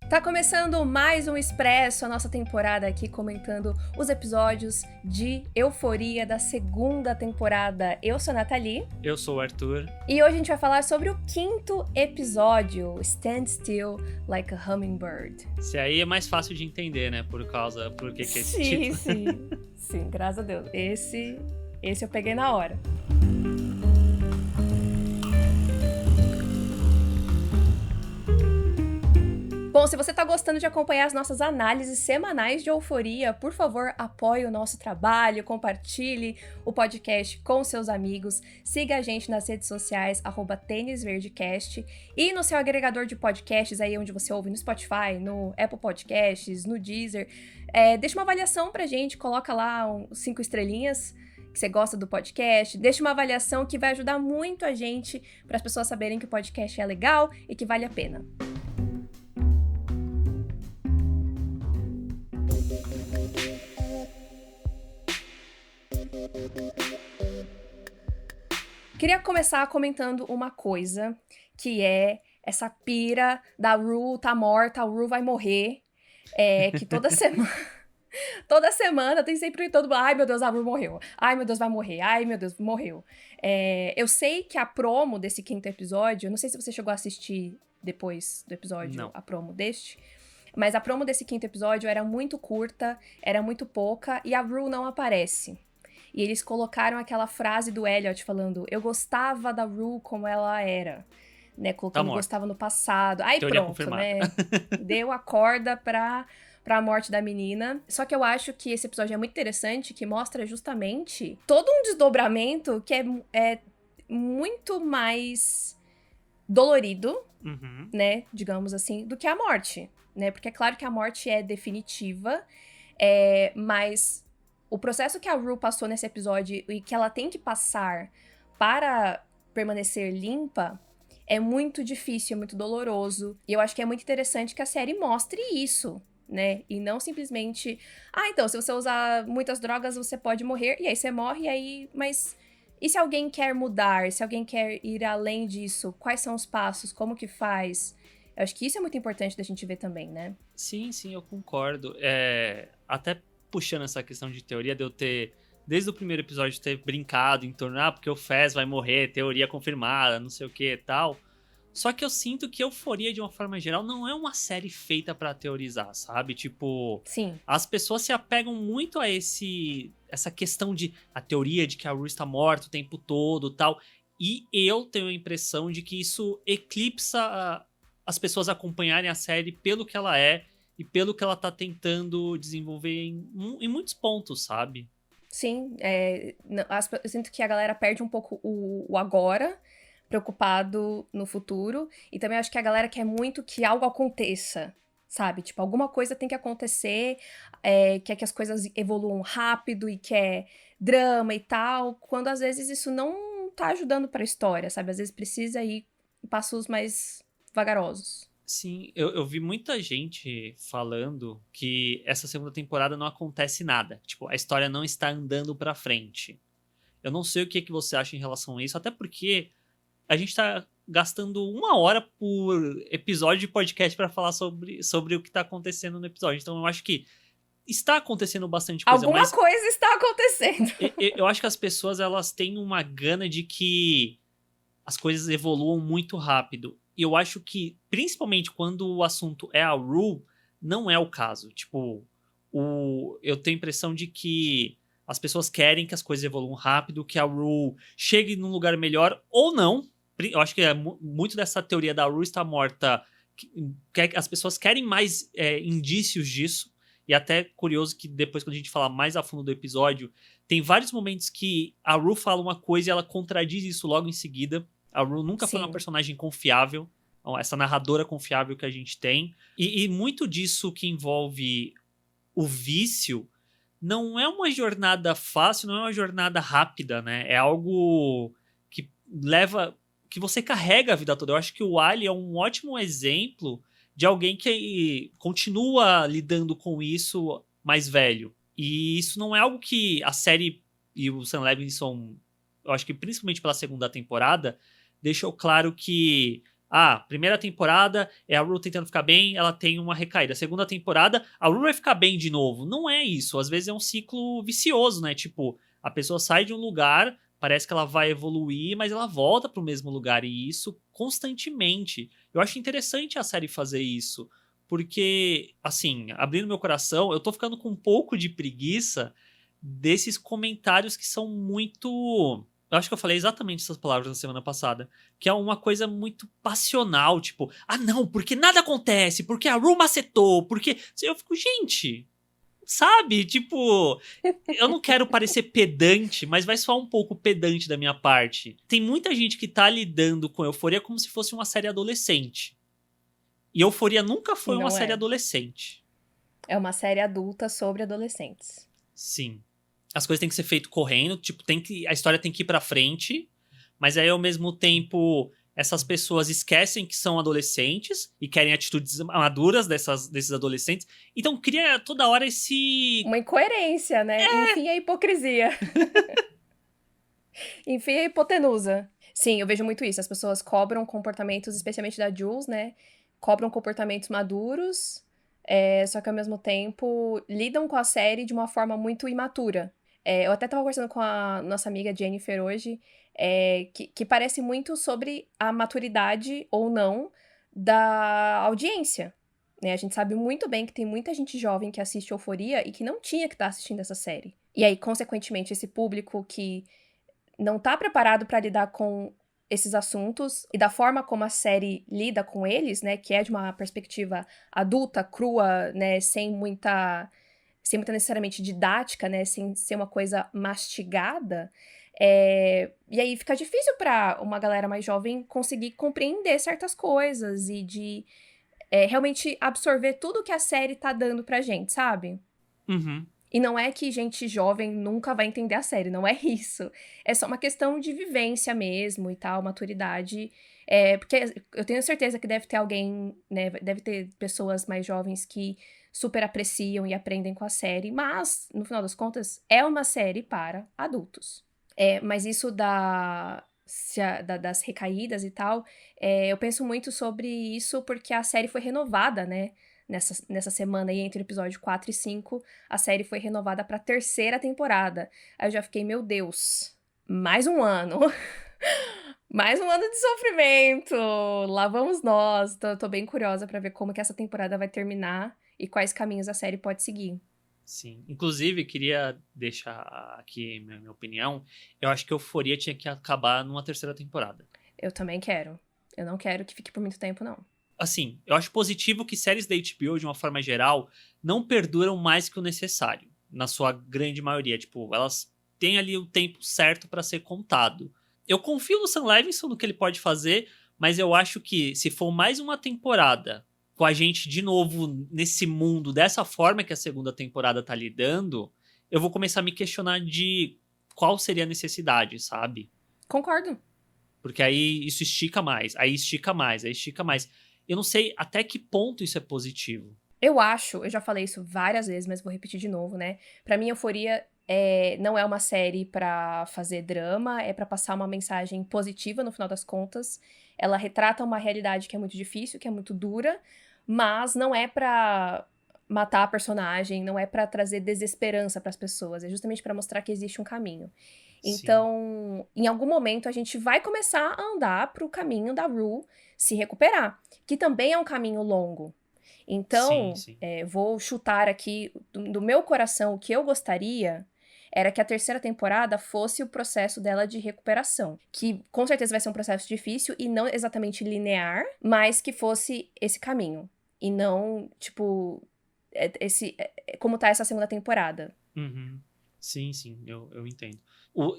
Tá começando mais um Expresso, a nossa temporada aqui comentando os episódios de Euforia da segunda temporada. Eu sou a Nathalie. Eu sou o Arthur. E hoje a gente vai falar sobre o 5º episódio, Stand Still Like a Hummingbird. Esse aí é mais fácil de entender, né? Por que é esse título. Sim, graças a Deus. Esse eu peguei na hora. Bom, se você tá gostando de acompanhar as nossas análises semanais de Euforia, por favor, apoie o nosso trabalho, compartilhe o podcast com seus amigos, siga a gente nas redes sociais, @tênisverdecast, e no seu agregador de podcasts, aí onde você ouve no Spotify, no Apple Podcasts, no Deezer. Deixa uma avaliação pra gente, coloca lá 5 estrelinhas, que você gosta do podcast, deixa uma avaliação que vai ajudar muito a gente, para as pessoas saberem que o podcast é legal e que vale a pena. Queria começar comentando uma coisa, que é essa pira da Rue tá morta, a Rue vai morrer, que toda semana... Toda semana tem sempre todo mundo, ai meu Deus, a Rue morreu, ai meu Deus, vai morrer, ai meu Deus, morreu. Eu sei que a promo desse 5º episódio, eu não sei se você chegou a assistir depois do episódio, Não. A promo deste, mas a promo desse 5º episódio era muito curta, era muito pouca, e a Rue não aparece. E eles colocaram aquela frase do Elliot falando, eu gostava da Rue como ela era, né, colocando gostava no passado. Aí Teoria pronto, confirmada. né, deu a corda pra morte da menina. Só que eu acho que esse episódio é muito interessante, que mostra justamente todo um desdobramento que é muito mais dolorido, né, digamos assim, do que a morte, né, porque é claro que a morte é definitiva, mas o processo que a Rue passou nesse episódio e que ela tem que passar para permanecer limpa é muito difícil, é muito doloroso. E eu acho que é muito interessante que a série mostre isso, né? E não simplesmente, então, se você usar muitas drogas, você pode morrer, e aí você morre, e aí... Mas e se alguém quer mudar? Se alguém quer ir além disso? Quais são os passos? Como que faz? Eu acho que isso é muito importante da gente ver também, né? Sim, eu concordo. Até puxando essa questão de teoria, de eu ter, desde o primeiro episódio, ter brincado em torno, porque o Fez vai morrer, teoria confirmada, não sei o que e tal. Só que eu sinto que Euforia, de uma forma geral, não é uma série feita pra teorizar, sabe? Tipo, Sim. As pessoas se apegam muito a essa questão de a teoria de que a Rue está morta o tempo todo e tal. E eu tenho a impressão de que isso eclipsa as pessoas acompanharem a série pelo que ela é e pelo que ela tá tentando desenvolver em muitos pontos, sabe? Sim, eu sinto que a galera perde um pouco o agora, preocupado no futuro, e também acho que a galera quer muito que algo aconteça, sabe? Tipo, alguma coisa tem que acontecer, quer que as coisas evoluam rápido e quer drama e tal, quando às vezes isso não tá ajudando pra história, sabe? Às vezes precisa ir em passos mais vagarosos. Sim, eu vi muita gente falando que essa segunda temporada não acontece nada. Tipo, a história não está andando pra frente. Eu não sei o que você acha em relação a isso, até porque a gente tá gastando 1 hora por episódio de podcast pra falar sobre o que tá acontecendo no episódio. Então eu acho que está acontecendo bastante coisa. Alguma coisa está acontecendo. Eu acho que as pessoas, elas têm uma gana de que as coisas evoluam muito rápido. E eu acho que, principalmente quando o assunto é a Rue, não é o caso. Tipo, eu tenho a impressão de que as pessoas querem que as coisas evoluam rápido, que a Rue chegue num lugar melhor, ou não. Eu acho que muito dessa teoria da Rue está morta, que as pessoas querem mais indícios disso. E até curioso que depois, quando a gente falar mais a fundo do episódio, tem vários momentos que a Rue fala uma coisa e ela contradiz isso logo em seguida. A Rue nunca foi uma personagem confiável, essa narradora confiável que a gente tem. E muito disso que envolve o vício não é uma jornada fácil, não é uma jornada rápida, né? É algo que que você carrega a vida toda. Eu acho que o Ali é um ótimo exemplo de alguém que continua lidando com isso mais velho. E isso não é algo que a série e o Sam Levinson, eu acho que principalmente pela segunda temporada, deixou claro que Primeira temporada é a Rue tentando ficar bem, ela tem uma recaída. Segunda temporada, a Rue vai ficar bem de novo. Não é isso. Às vezes é um ciclo vicioso, né? Tipo, a pessoa sai de um lugar, parece que ela vai evoluir, mas ela volta pro mesmo lugar. E isso constantemente. Eu acho interessante a série fazer isso. Porque, assim, abrindo meu coração, eu tô ficando com um pouco de preguiça desses comentários que são muito... Eu acho que eu falei exatamente essas palavras na semana passada. Que é uma coisa muito passional, tipo... não, porque nada acontece, porque a Rue macetou, porque... Eu fico, gente... Sabe? Tipo... Eu não quero parecer pedante, mas vai soar um pouco pedante da minha parte. Tem muita gente que tá lidando com Euphoria como se fosse uma série adolescente. E Euphoria nunca foi uma série adolescente. É uma série adulta sobre adolescentes. Sim. As coisas têm que ser feitas correndo, tipo, a história tem que ir pra frente, mas aí ao mesmo tempo essas pessoas esquecem que são adolescentes e querem atitudes maduras desses adolescentes. Então cria toda hora uma incoerência, né? Enfim, a hipocrisia. Enfim, a hipotenusa. Sim, eu vejo muito isso. As pessoas cobram comportamentos, especialmente da Jules, né? Cobram comportamentos maduros, só que ao mesmo tempo lidam com a série de uma forma muito imatura. Eu até tava conversando com a nossa amiga Jennifer hoje, que parece muito sobre a maturidade ou não da audiência. Né? A gente sabe muito bem que tem muita gente jovem que assiste Euphoria e que não tinha que estar assistindo essa série. E aí, consequentemente, esse público que não tá preparado para lidar com esses assuntos e da forma como a série lida com eles, né, que é de uma perspectiva adulta, crua, né, sem muita necessariamente didática, né, sem ser uma coisa mastigada, e aí fica difícil para uma galera mais jovem conseguir compreender certas coisas e de realmente absorver tudo que a série tá dando pra gente, sabe? Uhum. E não é que gente jovem nunca vai entender a série, não é isso. É só uma questão de vivência mesmo e tal, maturidade. Porque eu tenho certeza que deve ter alguém, né? Deve ter pessoas mais jovens que super apreciam e aprendem com a série, mas, no final das contas, é uma série para adultos. Mas isso das recaídas e tal, eu penso muito sobre isso porque a série foi renovada, né? Nessa semana aí, entre o episódio 4 e 5, a série foi renovada pra terceira temporada. Aí eu já fiquei, meu Deus, mais um ano. Mais um ano de sofrimento. Lá vamos nós. Tô bem curiosa pra ver como que essa temporada vai terminar e quais caminhos a série pode seguir. Sim. Inclusive, queria deixar aqui minha opinião. Eu acho que Euphoria tinha que acabar numa terceira temporada. Eu também quero. Eu não quero que fique por muito tempo, não. Assim, eu acho positivo que séries da HBO, de uma forma geral, não perduram mais que o necessário, na sua grande maioria. Tipo, elas têm ali o tempo certo pra ser contado. Eu confio no Sam Levinson, no que ele pode fazer, mas eu acho que se for mais uma temporada com a gente de novo nesse mundo, dessa forma que a segunda temporada tá lidando, eu vou começar a me questionar de qual seria a necessidade, sabe? Concordo. Porque aí isso estica mais, aí estica mais, aí estica mais. Eu não sei até que ponto isso é positivo. Eu já falei isso várias vezes, mas vou repetir de novo, né? Pra mim, Euphoria não é uma série pra fazer drama, é pra passar uma mensagem positiva no final das contas. Ela retrata uma realidade que é muito difícil, que é muito dura, mas não é pra matar a personagem, não é pra trazer desesperança pras pessoas, é justamente pra mostrar que existe um caminho. Então, em algum momento, a gente vai começar a andar pro caminho da Rue se recuperar, que também é um caminho longo. Então, vou chutar aqui do meu coração, o que eu gostaria era que a terceira temporada fosse o processo dela de recuperação, que com certeza vai ser um processo difícil e não exatamente linear, mas que fosse esse caminho, e não, tipo, como tá essa segunda temporada. Uhum. Sim, eu entendo.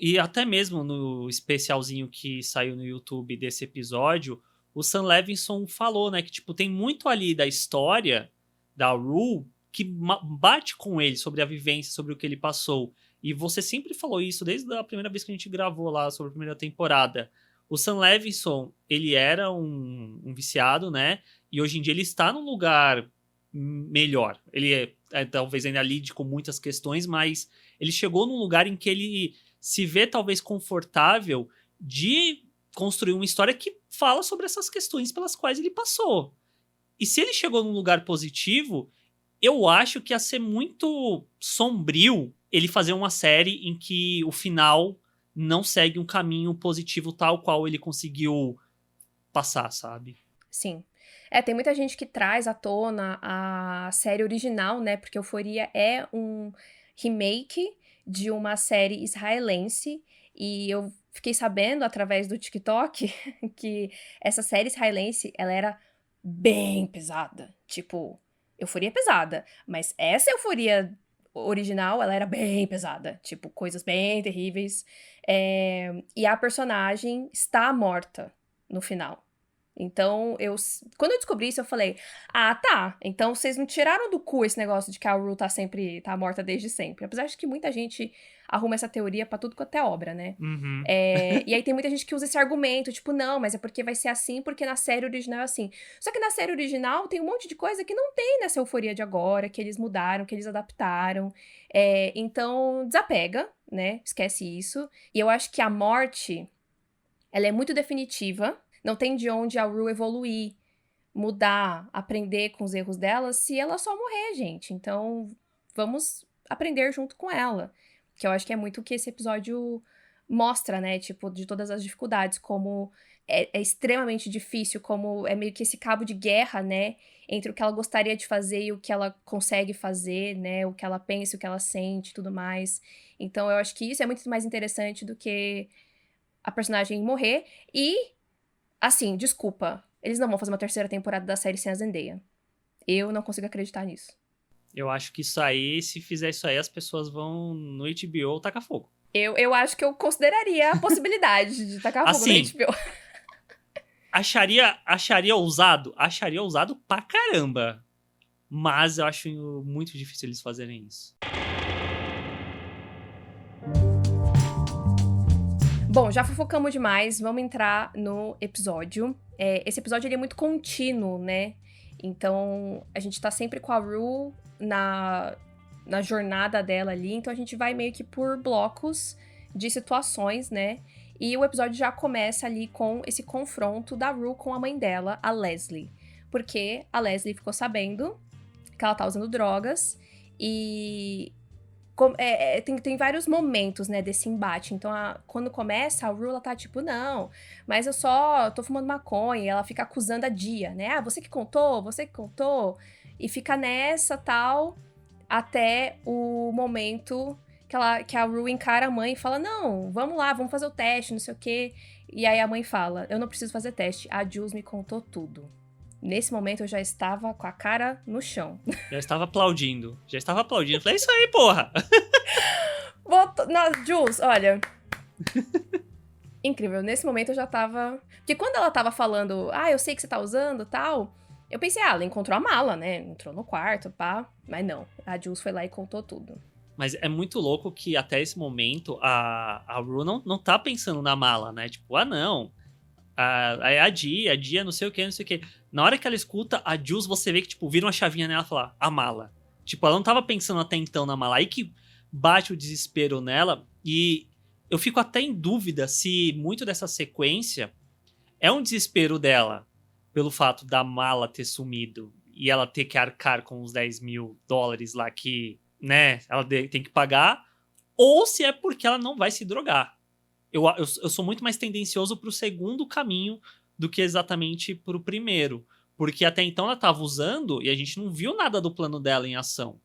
E até mesmo no especialzinho que saiu no YouTube desse episódio, o Sam Levinson falou, né, que tipo, tem muito ali da história da Rue que bate com ele sobre a vivência, sobre o que ele passou. E você sempre falou isso desde a primeira vez que a gente gravou lá sobre a primeira temporada. O Sam Levinson, ele era um viciado, né? E hoje em dia ele está num lugar melhor. Ele talvez ainda lide com muitas questões, mas ele chegou num lugar em que ele se vê talvez confortável de construir uma história que fala sobre essas questões pelas quais ele passou. E se ele chegou num lugar positivo, eu acho que ia ser muito sombrio ele fazer uma série em que o final não segue um caminho positivo tal qual ele conseguiu passar, sabe? Sim. Tem muita gente que traz à tona a série original, né? Porque Euphoria é um remake de uma série israelense. E eu fiquei sabendo, através do TikTok, que essa série israelense, ela era bem pesada. Tipo, Euforia é pesada. Mas essa Euforia original, ela era bem pesada. Tipo, coisas bem terríveis. E a personagem está morta no final. Então, quando eu descobri isso, eu falei, ah, tá, então vocês não tiraram do cu esse negócio de que a Rue tá morta desde sempre. Apesar de que muita gente arruma essa teoria pra tudo quanto é obra, né? Uhum. E aí tem muita gente que usa esse argumento, tipo, não, mas é porque vai ser assim, porque na série original é assim. Só que na série original tem um monte de coisa que não tem nessa Euforia de agora, que eles mudaram, que eles adaptaram. Então, desapega, né? Esquece isso. E eu acho que a morte, ela é muito definitiva. Não tem de onde a Rue evoluir, mudar, aprender com os erros dela se ela só morrer, gente. Então, vamos aprender junto com ela. Que eu acho que é muito o que esse episódio mostra, né? Tipo, de todas as dificuldades, como é extremamente difícil, como é meio que esse cabo de guerra, né? Entre o que ela gostaria de fazer e o que ela consegue fazer, né? O que ela pensa, o que ela sente e tudo mais. Então, eu acho que isso é muito mais interessante do que a personagem morrer. E assim, desculpa. Eles não vão fazer uma terceira temporada da série sem a Zendaya. Eu não consigo acreditar nisso. Eu acho que isso aí, se fizer isso aí, as pessoas vão no HBO tacar fogo. Eu acho que eu consideraria a possibilidade de tacar fogo no Assim, HBO. Acharia ousado? Acharia ousado pra caramba. Mas eu acho muito difícil eles fazerem isso. Bom, já fofocamos demais, vamos entrar no episódio. Esse episódio ele é muito contínuo, né? Então, a gente tá sempre com a Rue na jornada dela ali, então a gente vai meio que por blocos de situações, né? E o episódio já começa ali com esse confronto da Rue com a mãe dela, a Leslie. Porque a Leslie ficou sabendo que ela tá usando drogas e tem vários momentos, né, desse embate. Então, quando começa, a Rue, ela tá tipo, não, mas eu só tô fumando maconha. E ela fica acusando a Dia, né? Ah, você que contou, você que contou. E fica nessa, tal, até o momento que a Rue encara a mãe e fala, não, vamos lá, vamos fazer o teste, não sei o quê. E aí a mãe fala, eu não preciso fazer teste, a Jules me contou tudo. Nesse momento eu já estava com a cara no chão. Já estava aplaudindo. Falei, é isso aí, porra! Não, Jules, olha. Incrível. Nesse momento eu já tava. Porque quando ela tava falando, eu sei que você tá usando tal, eu pensei, ela encontrou a mala, né? Entrou no quarto, pá. Mas não. A Jules foi lá e contou tudo. Mas é muito louco que até esse momento a Rue não tá pensando na mala, né? Tipo, não. A Dia, não sei o que, não sei o que. Na hora que ela escuta a Jules, você vê que, tipo, vira uma chavinha nela e fala, a mala. Tipo, ela não tava pensando até então na mala. Aí que bate o desespero nela. E eu fico até em dúvida se muito dessa sequência é um desespero dela pelo fato da mala ter sumido e ela ter que arcar com os $10.000 lá que, né, ela tem que pagar. Ou se é porque ela não vai se drogar. Eu sou muito mais tendencioso pro segundo caminho do que exatamente pro primeiro. Porque até então ela tava usando e a gente não viu nada do plano dela em ação.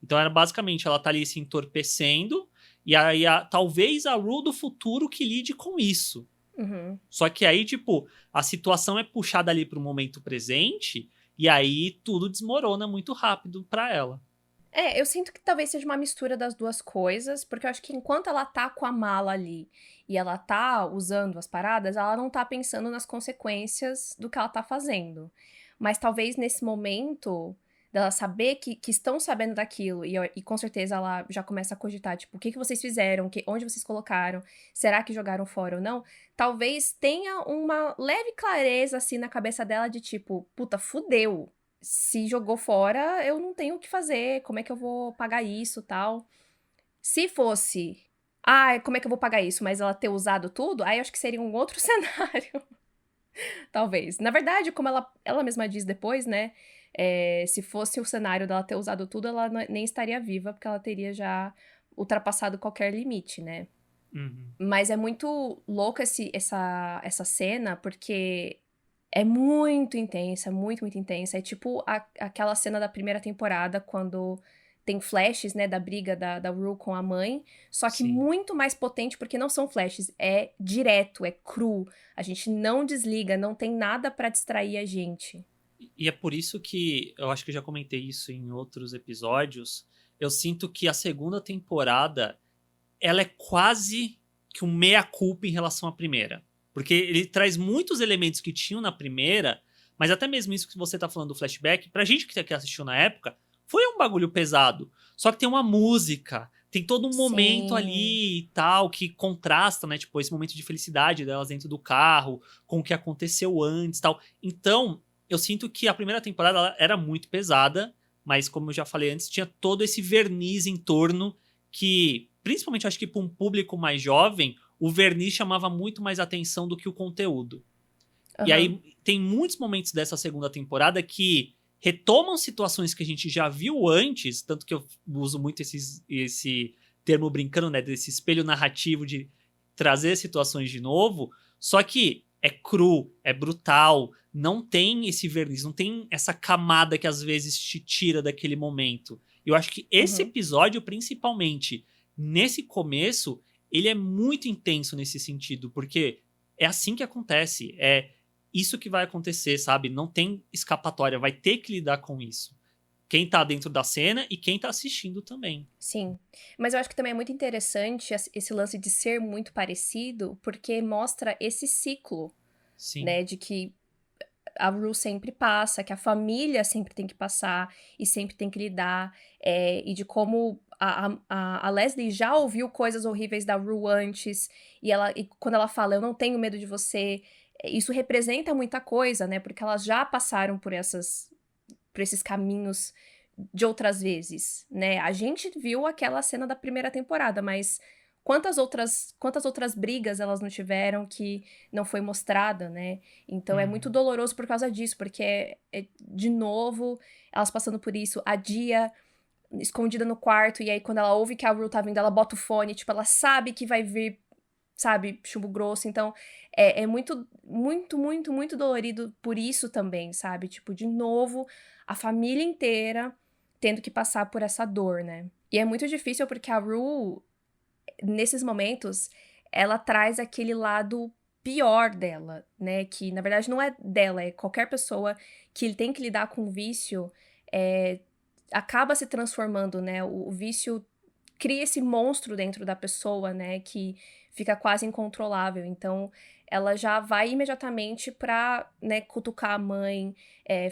Então era basicamente, ela tá ali se entorpecendo e aí talvez a Rue do futuro que lide com isso. Uhum. Só que aí, tipo, a situação é puxada ali pro momento presente e aí tudo desmorona muito rápido pra ela. Eu sinto que talvez seja uma mistura das duas coisas, porque eu acho que enquanto ela tá com a mala ali e ela tá usando as paradas, ela não tá pensando nas consequências do que ela tá fazendo. Mas talvez nesse momento dela saber que estão sabendo daquilo, e com certeza ela já começa a cogitar, tipo, o que vocês fizeram, onde vocês colocaram, será que jogaram fora ou não? Talvez tenha uma leve clareza, assim, na cabeça dela de tipo, puta, fudeu. Se jogou fora, eu não tenho o que fazer, como é que eu vou pagar isso, tal. Se fosse, como é que eu vou pagar isso, mas ela ter usado tudo, aí eu acho que seria um outro cenário. Talvez. Na verdade, como ela mesma diz depois, né? Se fosse o cenário dela ter usado tudo, ela nem estaria viva, porque ela teria já ultrapassado qualquer limite, né? Uhum. Mas é muito louca essa cena, porque é muito intensa, muito, muito intensa. É tipo aquela cena da primeira temporada, quando tem flashes, né, da briga da Rue com a mãe, só que Sim. muito mais potente, porque não são flashes, é direto, é cru. A gente não desliga, não tem nada pra distrair a gente. E é por isso que eu acho que eu já comentei isso em outros episódios. Eu sinto que a segunda temporada ela é quase que um meia-culpa em relação à primeira. Porque ele traz muitos elementos que tinham na primeira, mas até mesmo isso que você tá falando do flashback, pra gente que assistiu na época, foi um bagulho pesado. Só que tem uma música, tem todo um momento Sim. ali e tal, que contrasta, né? Tipo, esse momento de felicidade delas dentro do carro, com o que aconteceu antes e tal. Então, eu sinto que a primeira temporada ela era muito pesada, mas como eu já falei antes, tinha todo esse verniz em torno que, principalmente acho que para um público mais jovem, o verniz chamava muito mais atenção do que o conteúdo. E Aham. aí tem muitos momentos dessa segunda temporada que retomam situações que a gente já viu antes, tanto que eu uso muito esse termo brincando, né, desse espelho narrativo de trazer situações de novo, só que é cru, é brutal, não tem esse verniz, não tem essa camada que às vezes te tira daquele momento. Eu acho que esse Uhum. episódio, principalmente nesse começo, ele é muito intenso nesse sentido, porque é assim que acontece, é isso que vai acontecer, sabe? Não tem escapatória, vai ter que lidar com isso. Quem tá dentro da cena e quem tá assistindo também. Sim. Mas eu acho que também é muito interessante esse lance de ser muito parecido, porque mostra esse ciclo, Sim. né? De que a Rue sempre passa, que a família sempre tem que passar e sempre tem que lidar, e de como a Leslie já ouviu coisas horríveis da Rue antes, e quando ela fala, eu não tenho medo de você, isso representa muita coisa, né? Porque elas já passaram por esses caminhos de outras vezes, né? A gente viu aquela cena da primeira temporada, mas quantas outras brigas elas não tiveram que não foi mostrada, né? Então é muito Uhum. doloroso por causa disso, porque de novo elas passando por isso, a Dia escondida no quarto, e aí quando ela ouve que a Rue tá vindo, ela bota o fone, tipo, ela sabe que vai vir, sabe, chumbo grosso, então é muito, muito, muito, muito dolorido por isso também, sabe? Tipo, de novo, a família inteira tendo que passar por essa dor, né? E é muito difícil porque a Rue, nesses momentos, ela traz aquele lado pior dela, né? Que na verdade não é dela, é qualquer pessoa que ele tem que lidar com o vício, é, acaba se transformando, né? O vício cria esse monstro dentro da pessoa, né? Que fica quase incontrolável. Então, ela já vai imediatamente pra, né, cutucar a mãe,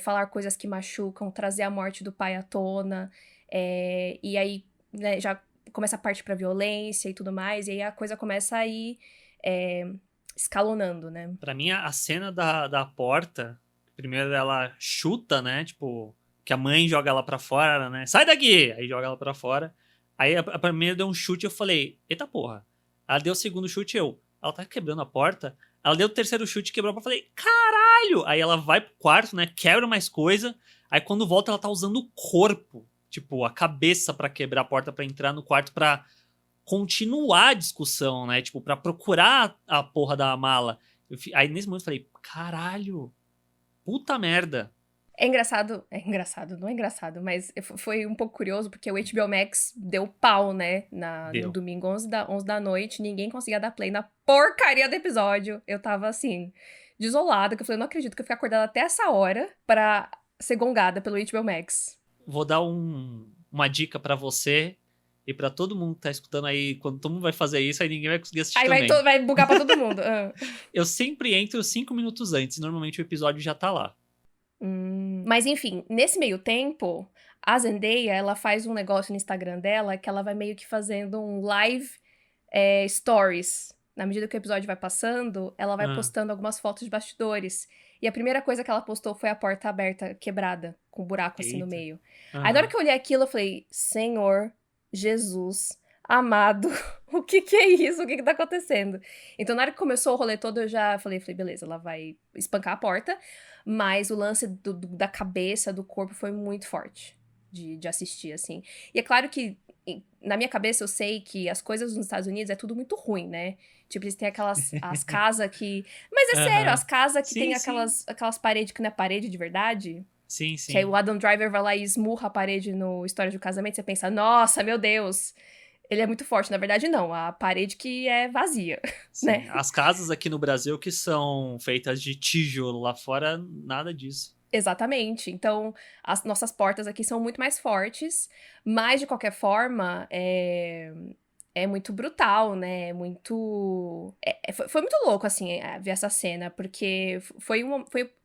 falar coisas que machucam, trazer a morte do pai à tona, e aí, né, já começa a partir pra violência e tudo mais, e aí a coisa começa a ir é, escalonando, né? Pra mim, a cena da porta, primeiro ela chuta, né? Tipo, que a mãe joga ela pra fora, né? Sai daqui! Aí joga ela pra fora. Aí a primeira deu um chute, eu falei, eita porra. Ela deu o segundo chute, ela tá quebrando a porta. Ela deu o terceiro chute, quebrou a porta, eu falei, caralho! Aí ela vai pro quarto, né? Quebra mais coisa. Aí quando volta, ela tá usando o corpo, tipo, a cabeça pra quebrar a porta, pra entrar no quarto, pra continuar a discussão, né? Tipo, pra procurar a porra da mala. Aí nesse momento eu falei, caralho, puta merda. É engraçado, não é engraçado, mas foi um pouco curioso, porque o HBO Max deu pau, né, no Deu. domingo, 11 da noite, ninguém conseguia dar play na porcaria do episódio. Eu tava, assim, desolada, que eu falei, não acredito que eu fiquei acordada até essa hora pra ser gongada pelo HBO Max. Vou dar uma dica pra você e pra todo mundo que tá escutando aí. Quando todo mundo vai fazer isso, aí ninguém vai conseguir assistir Aí também. vai bugar pra todo mundo. Ah. Eu sempre entro 5 minutos antes, normalmente o episódio já tá lá. Mas enfim, nesse meio tempo, a Zendaya, ela faz um negócio no Instagram dela que ela vai meio que fazendo um live stories. Na medida que o episódio vai passando, ela vai Ah, postando algumas fotos de bastidores. E a primeira coisa que ela postou foi a porta aberta, quebrada, com um buraco assim no eita. meio. Aí na hora Aham. que eu olhei aquilo, eu falei, Senhor Jesus amado, o que que é isso? O que que tá acontecendo? Então, na hora que começou o rolê todo, eu já falei, beleza, ela vai espancar a porta, mas o lance da cabeça, do corpo foi muito forte de assistir, assim. E é claro que, na minha cabeça, eu sei que as coisas nos Estados Unidos é tudo muito ruim, né? Tipo, eles têm as casas que... Mas é sério, Aham. as casas que tem Sim, sim. aquelas paredes que não é parede de verdade... Sim, Que aí sim. o Adam Driver vai lá e esmurra a parede no História de um Casamento, você pensa, nossa, meu Deus, ele é muito forte. Na verdade, não, a parede que é vazia, Sim. né? As casas aqui no Brasil que são feitas de tijolo, lá fora nada disso. Exatamente. Então, as nossas portas aqui são muito mais fortes, mas de qualquer forma, é muito brutal, né? É muito. Foi muito louco, assim, ver essa cena, porque foi,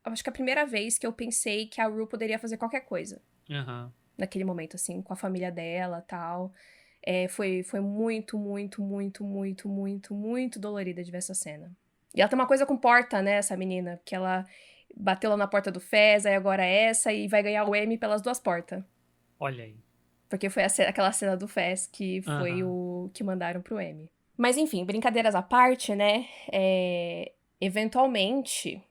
acho que a primeira vez que eu pensei que a Rue poderia fazer qualquer coisa. Aham. Naquele momento, assim, com a família dela tal. Foi muito, muito, muito, muito, muito, muito dolorida de ver essa cena. E ela tem uma coisa com porta, né, essa menina, que ela bateu lá na porta do Fez, aí agora é essa, e vai ganhar o Emmy pelas duas portas. Olha aí. Porque foi aquela cena do Fez que foi Aham. o que mandaram pro Emmy. Mas enfim, brincadeiras à parte, né, eventualmente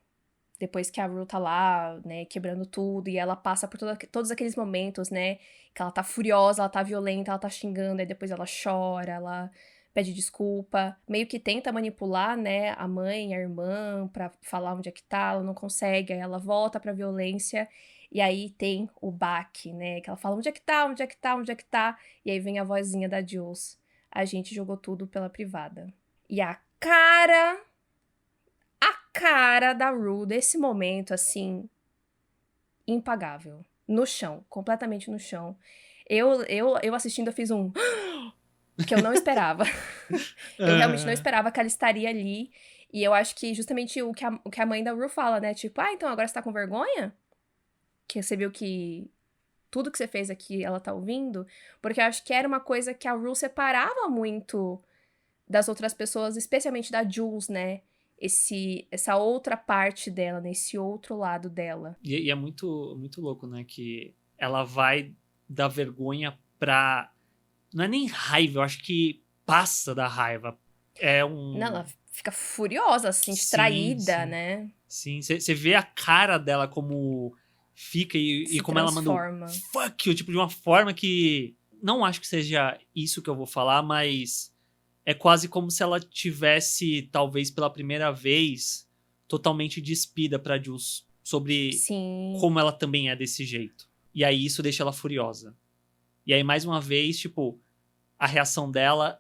depois que a Rue tá lá, né, quebrando tudo, e ela passa por todos aqueles momentos, né, que ela tá furiosa, ela tá violenta, ela tá xingando, aí depois ela chora, ela pede desculpa, meio que tenta manipular, né, a mãe, a irmã, pra falar onde é que tá, ela não consegue, aí ela volta pra violência, e aí tem o baque, né, que ela fala, onde é que tá, onde é que tá, onde é que tá, e aí vem a vozinha da Jules, a gente jogou tudo pela privada. E a cara da Rue desse momento, assim, impagável. No chão, completamente no chão. Eu assistindo, eu fiz um que eu não esperava. Eu realmente não Aham. esperava que ela estaria ali. E eu acho que justamente o que a mãe da Rue fala, né? Tipo, então agora você tá com vergonha? Que você viu que tudo que você fez aqui ela tá ouvindo? Porque eu acho que era uma coisa que a Rue separava muito das outras pessoas, especialmente da Jules, né? Essa outra parte dela, né? Esse outro lado dela. E é muito, muito louco, né? Que ela vai da vergonha pra. Não é nem raiva, eu acho que passa da raiva. É Não, um. ela fica furiosa, assim, Sim, distraída, sim. né? Sim. Você vê a cara dela como fica e Se como ela manda o transforma. fuck you, tipo, de uma forma que. Não acho que seja isso que eu vou falar, mas é quase como se ela tivesse, talvez pela primeira vez, totalmente despida pra Jules sobre Sim. como ela também é desse jeito. E aí isso deixa ela furiosa. E aí, mais uma vez, tipo, a reação dela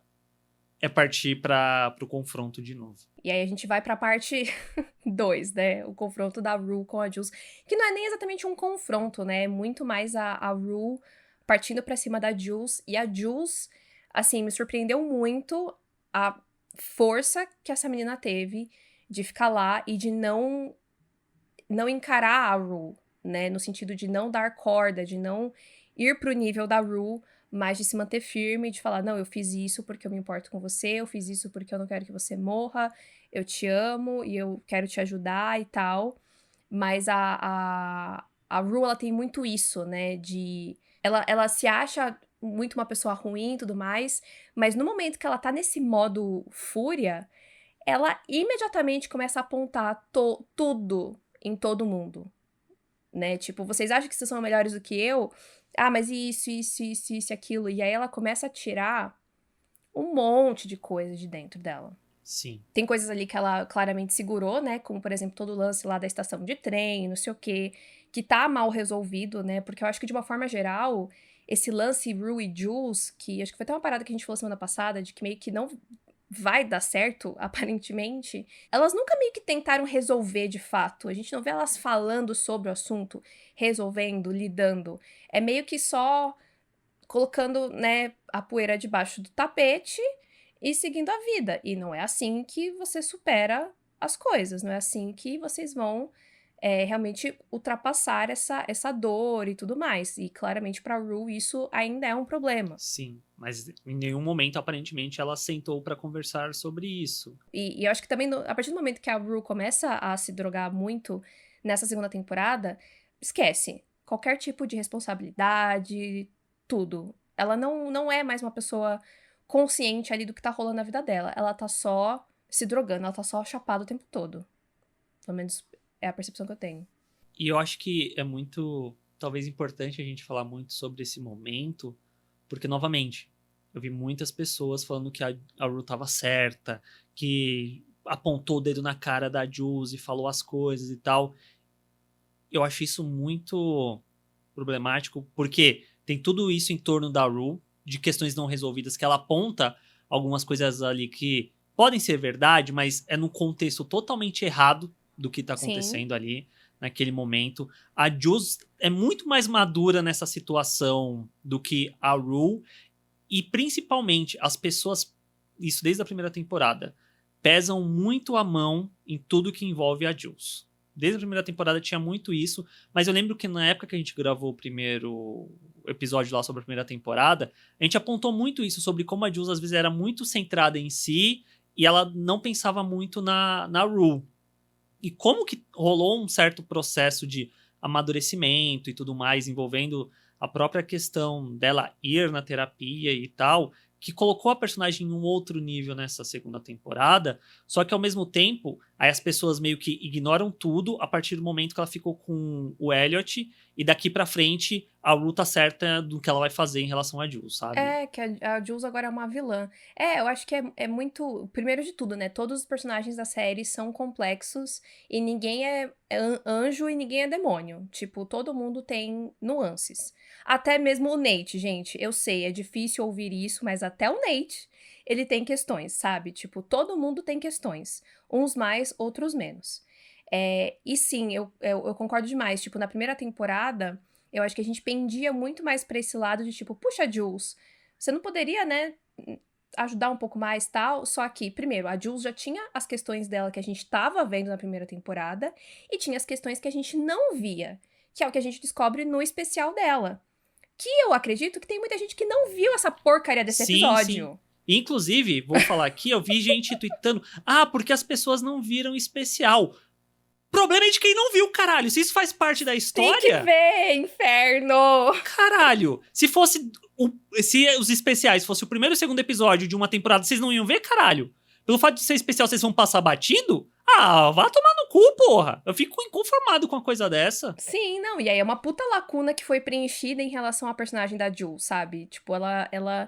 é partir para pro confronto de novo. E aí a gente vai pra parte 2, né? O confronto da Rue com a Jules. Que não é nem exatamente um confronto, né? É muito mais a Rue partindo pra cima da Jules. E a Jules, assim, me surpreendeu muito a força que essa menina teve de ficar lá e de não encarar a Rue, né? No sentido de não dar corda, de não ir pro nível da Rue, mas de se manter firme, de falar, não, eu fiz isso porque eu me importo com você, eu fiz isso porque eu não quero que você morra, eu te amo e eu quero te ajudar e tal. Mas a Rue, ela tem muito isso, né? Ela se acha muito uma pessoa ruim e tudo mais, mas no momento que ela tá nesse modo fúria, ela imediatamente começa a apontar tudo em todo mundo, né? Tipo, vocês acham que vocês são melhores do que eu? Ah, mas isso, aquilo. E aí ela começa a tirar um monte de coisa de dentro dela. Sim. Tem coisas ali que ela claramente segurou, né? Como, por exemplo, todo o lance lá da estação de trem, não sei o quê, que tá mal resolvido, né? Porque eu acho que, de uma forma geral, esse lance Rue e Jules, que acho que foi até uma parada que a gente falou semana passada, de que meio que não vai dar certo, aparentemente, elas nunca meio que tentaram resolver de fato. A gente não vê elas falando sobre o assunto, resolvendo, lidando. É meio que só colocando, né, a poeira debaixo do tapete e seguindo a vida. E não é assim que você supera as coisas, não é assim que vocês vão realmente ultrapassar essa dor e tudo mais. E claramente para Rue isso ainda é um problema. Sim. Mas em nenhum momento, aparentemente, ela sentou para conversar sobre isso. E eu acho que também, a partir do momento que a Rue começa a se drogar muito nessa segunda temporada, esquece. Qualquer tipo de responsabilidade, tudo. Ela não é mais uma pessoa consciente ali do que tá rolando na vida dela. Ela tá só se drogando, ela tá só chapada o tempo todo. Pelo menos é a percepção que eu tenho. E eu acho que é muito, talvez, importante a gente falar muito sobre esse momento, porque, novamente, eu vi muitas pessoas falando que a Rue tava certa, que apontou o dedo na cara da Jules e falou as coisas e tal. Eu acho isso muito problemático, porque tem tudo isso em torno da Rue, de questões não resolvidas, que ela aponta algumas coisas ali que podem ser verdade, mas é no contexto totalmente errado do que tá acontecendo ali, naquele momento. A Jules é muito mais madura nessa situação do que a Rue, e principalmente as pessoas, isso desde a primeira temporada, pesam muito a mão em tudo que envolve a Jules. Desde a primeira temporada tinha muito isso, mas eu lembro que na época que a gente gravou o primeiro episódio lá sobre a primeira temporada, a gente apontou muito isso, sobre como a Jules às vezes era muito centrada em si e ela não pensava muito na Rue. E como que rolou um certo processo de amadurecimento e tudo mais, envolvendo a própria questão dela ir na terapia e tal, que colocou a personagem em um outro nível nessa segunda temporada, só que ao mesmo tempo, aí as pessoas meio que ignoram tudo a partir do momento que ela ficou com o Elliot, e daqui pra frente a Rue tá certa do que ela vai fazer em relação a Jules, sabe? É, que a Jules agora é uma vilã. Eu acho que é muito... Primeiro de tudo, né? Todos os personagens da série são complexos e ninguém é anjo e ninguém é demônio. Tipo, todo mundo tem nuances. Até mesmo o Nate, gente. Eu sei, é difícil ouvir isso, mas até o Nate, ele tem questões, sabe? Tipo, todo mundo tem questões. Uns mais, outros menos. E sim, eu concordo demais. Tipo, na primeira temporada... Eu acho que a gente pendia muito mais pra esse lado de tipo, puxa, Jules, você não poderia, né, ajudar um pouco mais tal? Só que, primeiro, a Jules já tinha as questões dela que a gente tava vendo na primeira temporada e tinha as questões que a gente não via, que é o que a gente descobre no especial dela. Que eu acredito que tem muita gente que não viu essa porcaria desse episódio. Sim. Inclusive, vou falar aqui, eu vi gente tweetando, porque as pessoas não viram especial. Problema é de quem não viu, caralho. Se isso faz parte da história... Tem que ver, inferno! Caralho. Se fosse... Se os especiais fosse o primeiro e o segundo episódio de uma temporada, vocês não iam ver, caralho? Pelo fato de ser especial, vocês vão passar batido? Vá tomar no cu, porra. Eu fico inconformado com uma coisa dessa. Sim, não. E aí é uma puta lacuna que foi preenchida em relação à personagem da Jules, sabe? Tipo, ela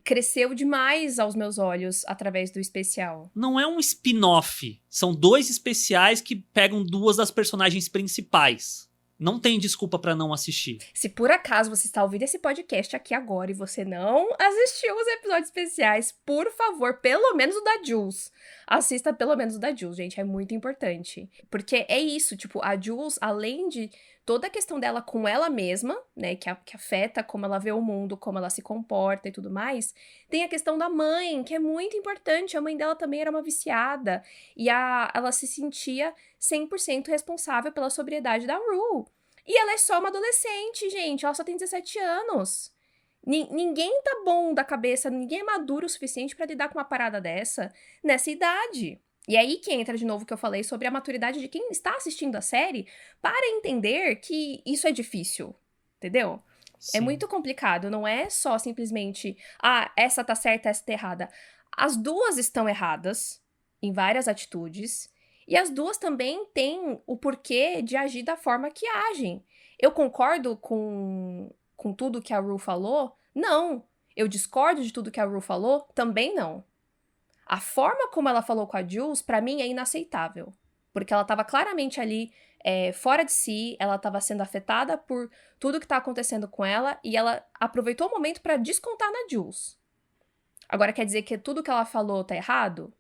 cresceu demais aos meus olhos através do especial. Não é um spin-off. São 2 especiais que pegam 2 das personagens principais. Não tem desculpa pra não assistir. Se por acaso você está ouvindo esse podcast aqui agora e você não assistiu os episódios especiais, por favor, pelo menos o da Jules. Assista pelo menos o da Jules, gente, é muito importante. Porque é isso, tipo, a Jules, além de toda a questão dela com ela mesma, né, que afeta como ela vê o mundo, como ela se comporta e tudo mais, tem a questão da mãe, que é muito importante. A mãe dela também era uma viciada e ela se sentia 100% responsável pela sobriedade da Rue. E ela é só uma adolescente, gente. Ela só tem 17 anos. Ninguém tá bom da cabeça, ninguém é maduro o suficiente pra lidar com uma parada dessa nessa idade. E é aí que entra de novo o que eu falei sobre a maturidade de quem está assistindo a série para entender que isso é difícil, entendeu? Sim. É muito complicado, não é só simplesmente, essa tá certa, essa tá errada. As duas estão erradas em várias atitudes, e as duas também têm o porquê de agir da forma que agem. Eu concordo com tudo que a Rue falou? Não. Eu discordo de tudo que a Rue falou? Também não. A forma como ela falou com a Jules, pra mim, é inaceitável. Porque ela tava claramente ali, fora de si, ela tava sendo afetada por tudo que tá acontecendo com ela, e ela aproveitou o momento pra descontar na Jules. Agora, quer dizer que tudo que ela falou tá errado?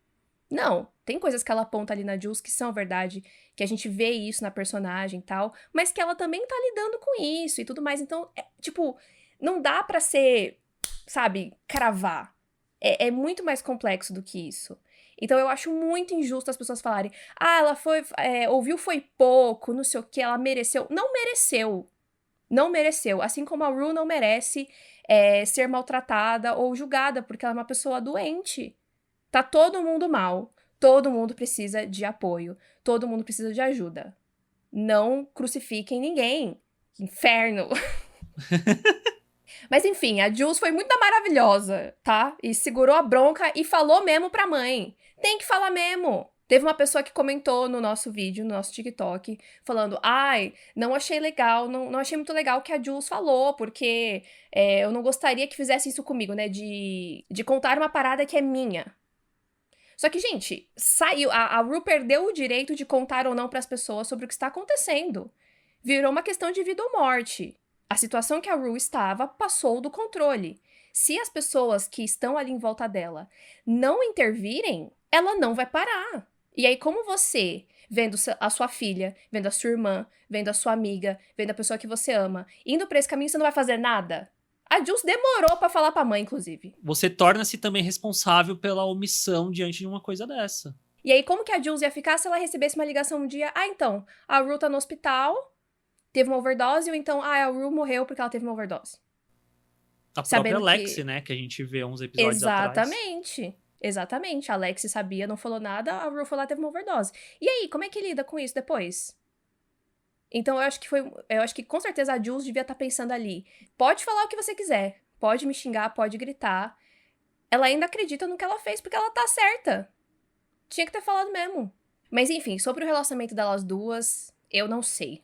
Não. Tem coisas que ela aponta ali na Jules que são verdade, que a gente vê isso na personagem e tal, mas que ela também tá lidando com isso e tudo mais. Então, tipo, não dá pra ser, sabe, cravar. É muito mais complexo do que isso. Então eu acho muito injusto as pessoas falarem, ela foi, ouviu foi pouco, não sei o que, ela mereceu. Não mereceu. Não mereceu. Assim como a Rue não merece ser maltratada ou julgada, porque ela é uma pessoa doente. Tá todo mundo mal. Todo mundo precisa de apoio. Todo mundo precisa de ajuda. Não crucifiquem ninguém. Inferno. Mas enfim, a Jules foi muito maravilhosa, tá? E segurou a bronca e falou mesmo pra mãe. Tem que falar mesmo. Teve uma pessoa que comentou no nosso vídeo, no nosso TikTok, falando: ai, não achei legal, não achei muito legal o que a Jules falou, porque eu não gostaria que fizesse isso comigo, né? De contar uma parada que é minha. Só que, gente, saiu. A Ru perdeu o direito de contar ou não pras pessoas sobre o que está acontecendo. Virou uma questão de vida ou morte. A situação que a Ru estava passou do controle. Se as pessoas que estão ali em volta dela não intervirem, ela não vai parar. E aí, como você, vendo a sua filha, vendo a sua irmã, vendo a sua amiga, vendo a pessoa que você ama, indo pra esse caminho, você não vai fazer nada? A Jules demorou pra falar pra mãe, inclusive. Você torna-se também responsável pela omissão diante de uma coisa dessa. E aí, como que a Jules ia ficar se ela recebesse uma ligação um dia? Ah, então, a Ru tá no hospital, teve uma overdose, ou então, a Ru morreu porque ela teve uma overdose. A Sabendo própria Lexi, que... né, que a gente vê uns episódios atrás. Exatamente. A Lexi sabia, não falou nada, a Ru foi lá e teve uma overdose. E aí, como é que lida com isso depois? Então, eu acho que com certeza a Jules devia estar pensando ali. Pode falar o que você quiser, pode me xingar, pode gritar. Ela ainda acredita no que ela fez porque ela tá certa. Tinha que ter falado mesmo. Mas enfim, sobre o relacionamento delas duas, eu não sei.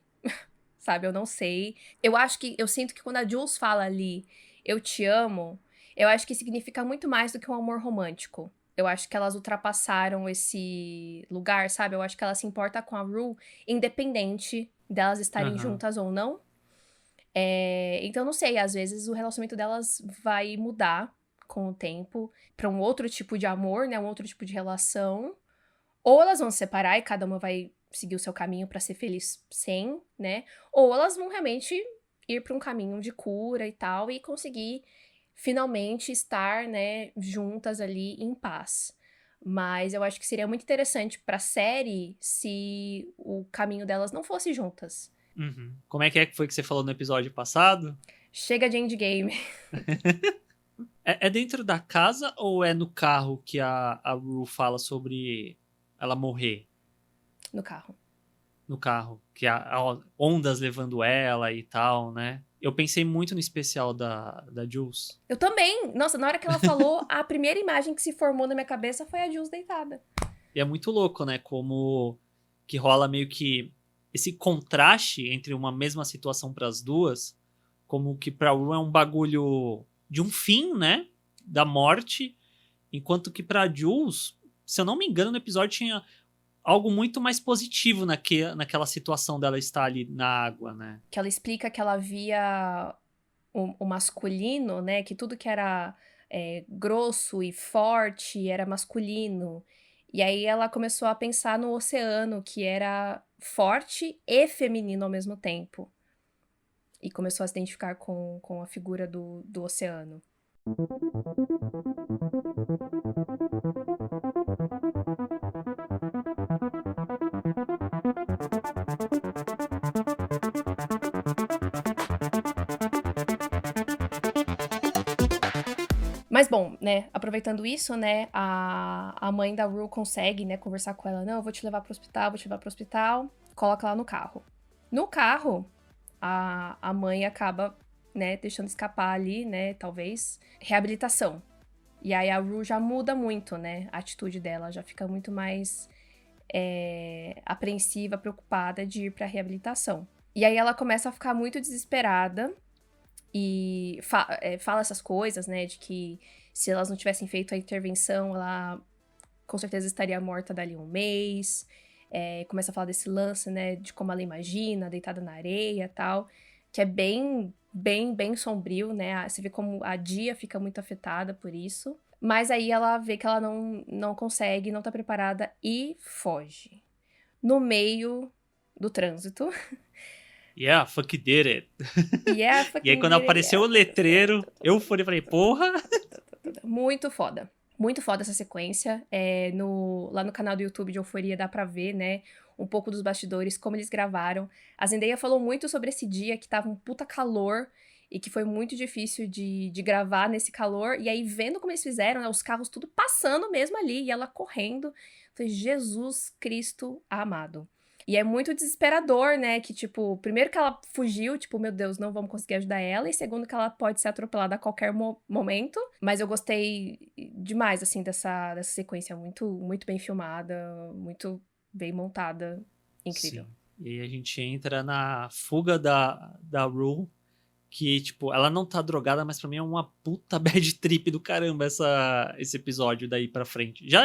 Sabe, eu não sei. Eu sinto que quando a Jules fala ali, eu te amo, eu acho que significa muito mais do que um amor romântico. Eu acho que elas ultrapassaram esse lugar, sabe? Eu acho que ela se importa com a Ru, independente delas estarem Aham. juntas ou não. Então, não sei, às vezes o relacionamento delas vai mudar com o tempo pra um outro tipo de amor, né? Um outro tipo de relação. Ou elas vão se separar e cada uma vai seguir o seu caminho pra ser feliz sem, né? Ou elas vão realmente ir pra um caminho de cura e tal e conseguir finalmente estar, né, juntas ali em paz. Mas eu acho que seria muito interessante pra série se o caminho delas não fosse juntas. Uhum. Como é que foi que você falou no episódio passado? Chega de endgame É dentro da casa ou é no carro que a Ru fala sobre ela morrer? no carro. No carro, que a ondas levando ela e tal, né? Eu pensei muito no especial da Jules. Eu também. Nossa, na hora que ela falou, a primeira imagem que se formou na minha cabeça foi a Jules deitada. E é muito louco, né? Como que rola meio que esse contraste entre uma mesma situação para as duas, como que pra Ru é um bagulho de um fim, né? Da morte, enquanto que pra Jules, se eu não me engano, no episódio tinha algo muito mais positivo naquela situação dela estar ali na água, né? Que ela explica que ela via o masculino, né? Que tudo que era grosso e forte era masculino. E aí ela começou a pensar no oceano, que era forte e feminino ao mesmo tempo. E começou a se identificar com a figura do oceano. Mas bom, né, aproveitando isso, né, a mãe da Ru consegue, né, conversar com ela. Não, eu vou te levar pro hospital, vou te levar pro hospital. Coloca ela no carro. No carro, a mãe acaba, né, deixando escapar ali, né, talvez, reabilitação. E aí a Ru já muda muito, né, a atitude dela. Já fica muito mais apreensiva, preocupada de ir pra reabilitação. E aí ela começa a ficar muito desesperada e fala essas coisas, né, de que se elas não tivessem feito a intervenção, ela com certeza estaria morta dali um mês. Começa a falar desse lance, né, de como ela imagina, deitada na areia e tal, que é bem, bem, bem sombrio, né, você vê como a Dia fica muito afetada por isso. Mas aí ela vê que ela não consegue, não tá preparada e foge. No meio do trânsito. Yeah, fuck did it. Yeah, E aí fucking quando did it, apareceu yeah. o letreiro, eu falei, porra! Muito foda. Muito foda essa sequência. Lá no canal do YouTube de Euforia dá pra ver, né, um pouco dos bastidores, como eles gravaram. A Zendaya falou muito sobre esse dia, que tava um puta calor e que foi muito difícil de gravar nesse calor. E aí, vendo como eles fizeram, né, os carros tudo passando mesmo ali, e ela correndo. Falei, Jesus Cristo amado. E é muito desesperador, né? Que, tipo, primeiro que ela fugiu, tipo, meu Deus, não vamos conseguir ajudar ela. E segundo que ela pode ser atropelada a qualquer momento. Mas eu gostei demais, assim, dessa sequência. Muito, muito bem filmada, muito bem montada. Incrível. Sim. E aí a gente entra na fuga da Rue, que, tipo, ela não tá drogada, mas pra mim é uma puta bad trip do caramba esse episódio daí pra frente. Já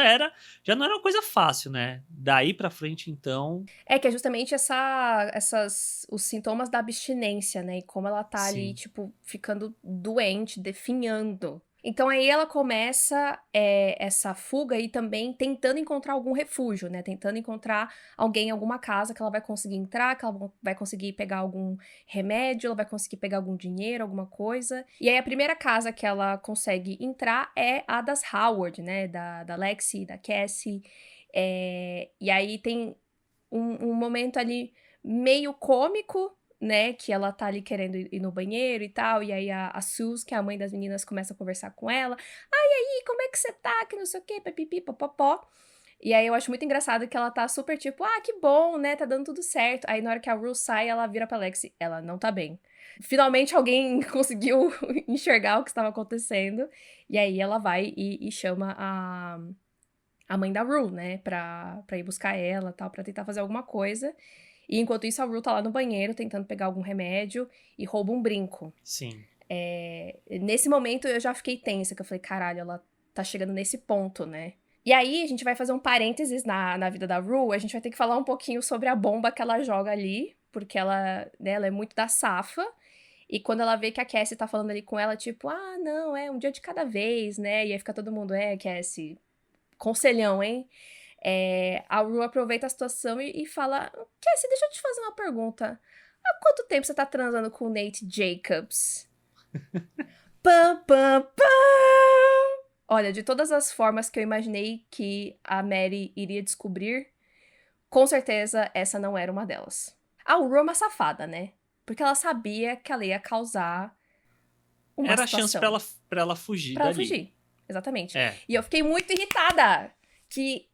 não era uma coisa fácil, né? Daí pra frente, então, É que é justamente os sintomas da abstinência, né? E como ela tá ali, sim, tipo, ficando doente, definhando. Então aí ela começa essa fuga e também tentando encontrar algum refúgio, né? Tentando encontrar alguém em alguma casa que ela vai conseguir entrar, que ela vai conseguir pegar algum remédio, ela vai conseguir pegar algum dinheiro, alguma coisa. E aí a primeira casa que ela consegue entrar é a das Howard, né? Da Lexi, da Cassie. E aí tem um momento ali meio cômico, né? Que ela tá ali querendo ir no banheiro e tal. E aí a Sus, que é a mãe das meninas, começa a conversar com ela. Ai, aí, como é que você tá? Que não sei o quê, pipipi, popopó. E aí eu acho muito engraçado que ela tá super tipo, ah, que bom, né? Tá dando tudo certo. Aí na hora que a Rue sai, ela vira pra Lexi. Ela não tá bem. Finalmente alguém conseguiu enxergar o que estava acontecendo. E aí ela vai e chama a mãe da Rue, né? Pra ir buscar ela, tal, pra tentar fazer alguma coisa. E enquanto isso, a Rue tá lá no banheiro tentando pegar algum remédio e rouba um brinco. sim. Nesse momento eu já fiquei tensa, que eu falei, caralho, ela tá chegando nesse ponto, né? E aí a gente vai fazer um parênteses na vida da Rue, a gente vai ter que falar um pouquinho sobre a bomba que ela joga ali, porque ela é muito da safa. E quando ela vê que a Cassie tá falando ali com ela, tipo, ah, não, um dia de cada vez, né? E aí fica todo mundo, Cassie, conselhão, hein? A Rue aproveita a situação e fala: Cassie, deixa eu te fazer uma pergunta. Há quanto tempo você tá transando com o Nate Jacobs? Pam, pam, pam! Olha, de todas as formas que eu imaginei que a Mary iria descobrir, com certeza essa não era uma delas. A Rue é uma safada, né? Porque ela sabia que ela ia causar uma Era a chance pra situação ela fugir pra ela dali. fugir. Exatamente. É. E eu fiquei muito irritada que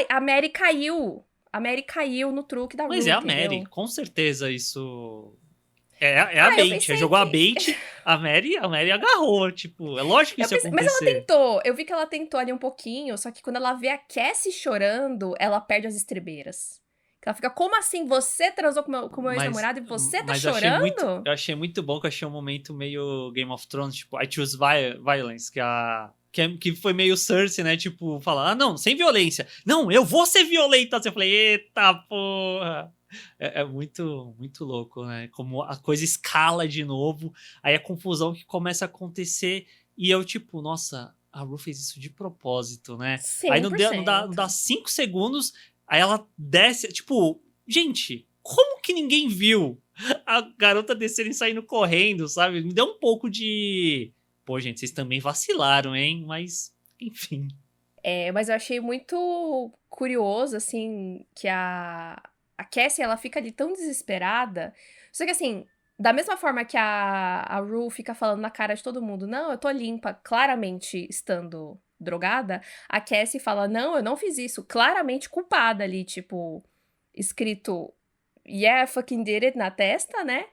a Mary caiu. A Mary caiu no truque da Mas Rue, é a Mary, entendeu? com certeza isso. É a Ah, eu bait. pensei Jogou a que. bait, a Mary agarrou. Tipo, é lógico que isso ia Mas ela acontecer. tentou. Eu vi que ela tentou ali um pouquinho, só que quando ela vê a Cassie chorando, ela perde as estribeiras. Que ela fica, como assim? Você transou com o meu Mas, ex-namorado e você tá mas chorando? eu achei muito bom que eu achei um momento meio Game of Thrones, tipo, I choose violence, que foi meio Cersei, né? Tipo, falar, ah, não, sem violência. Não, eu vou ser violenta. Assim, eu falei, eita porra. É muito, muito louco, né? Como a coisa escala de novo, aí a confusão que começa a acontecer, e eu, tipo, nossa, a Ru fez isso de propósito, né? Aí Cem não, por não dá cento. 5 segundos, aí ela desce, tipo, gente, como que ninguém viu a garota descerem e saindo correndo, sabe? Me deu um pouco de. Pô, gente, vocês também vacilaram, hein? Mas, enfim. Mas eu achei muito curioso, assim, que a Cassie, ela fica ali tão desesperada. Só que, assim, da mesma forma que a Rue fica falando na cara de todo mundo, não, eu tô limpa, claramente estando drogada, a Cassie fala, não, eu não fiz isso, claramente culpada ali, tipo, escrito, yeah, I fucking did it na testa, né?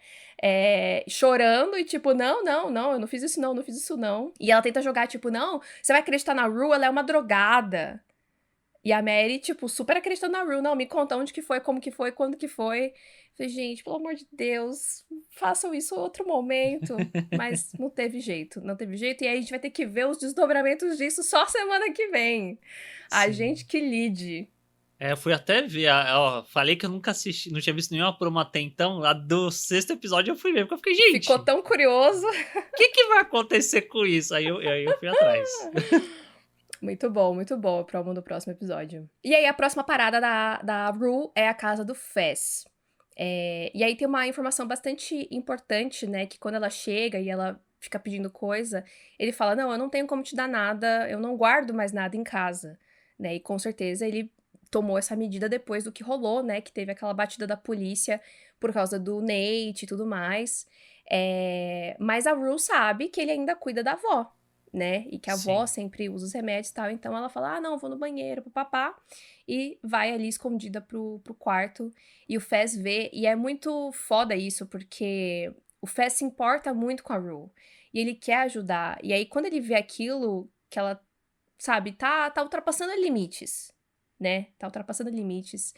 Chorando e tipo, não, não, não, eu não fiz isso não, não fiz isso não. E ela tenta jogar, tipo, não, você vai acreditar na Rue, ela é uma drogada. E a Mary, tipo, super acreditando na Rue, não, me conta onde que foi, como que foi, quando que foi. Falei, gente, pelo amor de Deus, façam isso outro momento. Mas não teve jeito, não teve jeito. E aí a gente vai ter que ver os desdobramentos disso só semana que vem. A Sim. gente que lide. Eu fui até ver, ó, falei que eu nunca assisti, não tinha visto nenhuma promo até então, a do sexto episódio eu fui ver, porque eu fiquei, Ficou gente, tão curioso. o que vai acontecer com isso? Aí eu fui atrás. Muito bom, a promo do próximo episódio. E aí, a próxima parada da Rue é a casa do Fez. E aí tem uma informação bastante importante, né? Que quando ela chega e ela fica pedindo coisa, ele fala, não, eu não tenho como te dar nada, eu não guardo mais nada em casa, né? E com certeza ele tomou essa medida depois do que rolou, né? Que teve aquela batida da polícia por causa do Nate e tudo mais. Mas a Rue sabe que ele ainda cuida da avó. né? E que a avó sempre usa os remédios e tal. Então ela fala, não, vou no banheiro, papá. E vai ali escondida pro quarto. E o Fez vê. E é muito foda isso, porque o Fez se importa muito com a Rue. E ele quer ajudar. E aí, quando ele vê aquilo, que ela, sabe, tá ultrapassando limites, né? Tá ultrapassando limites.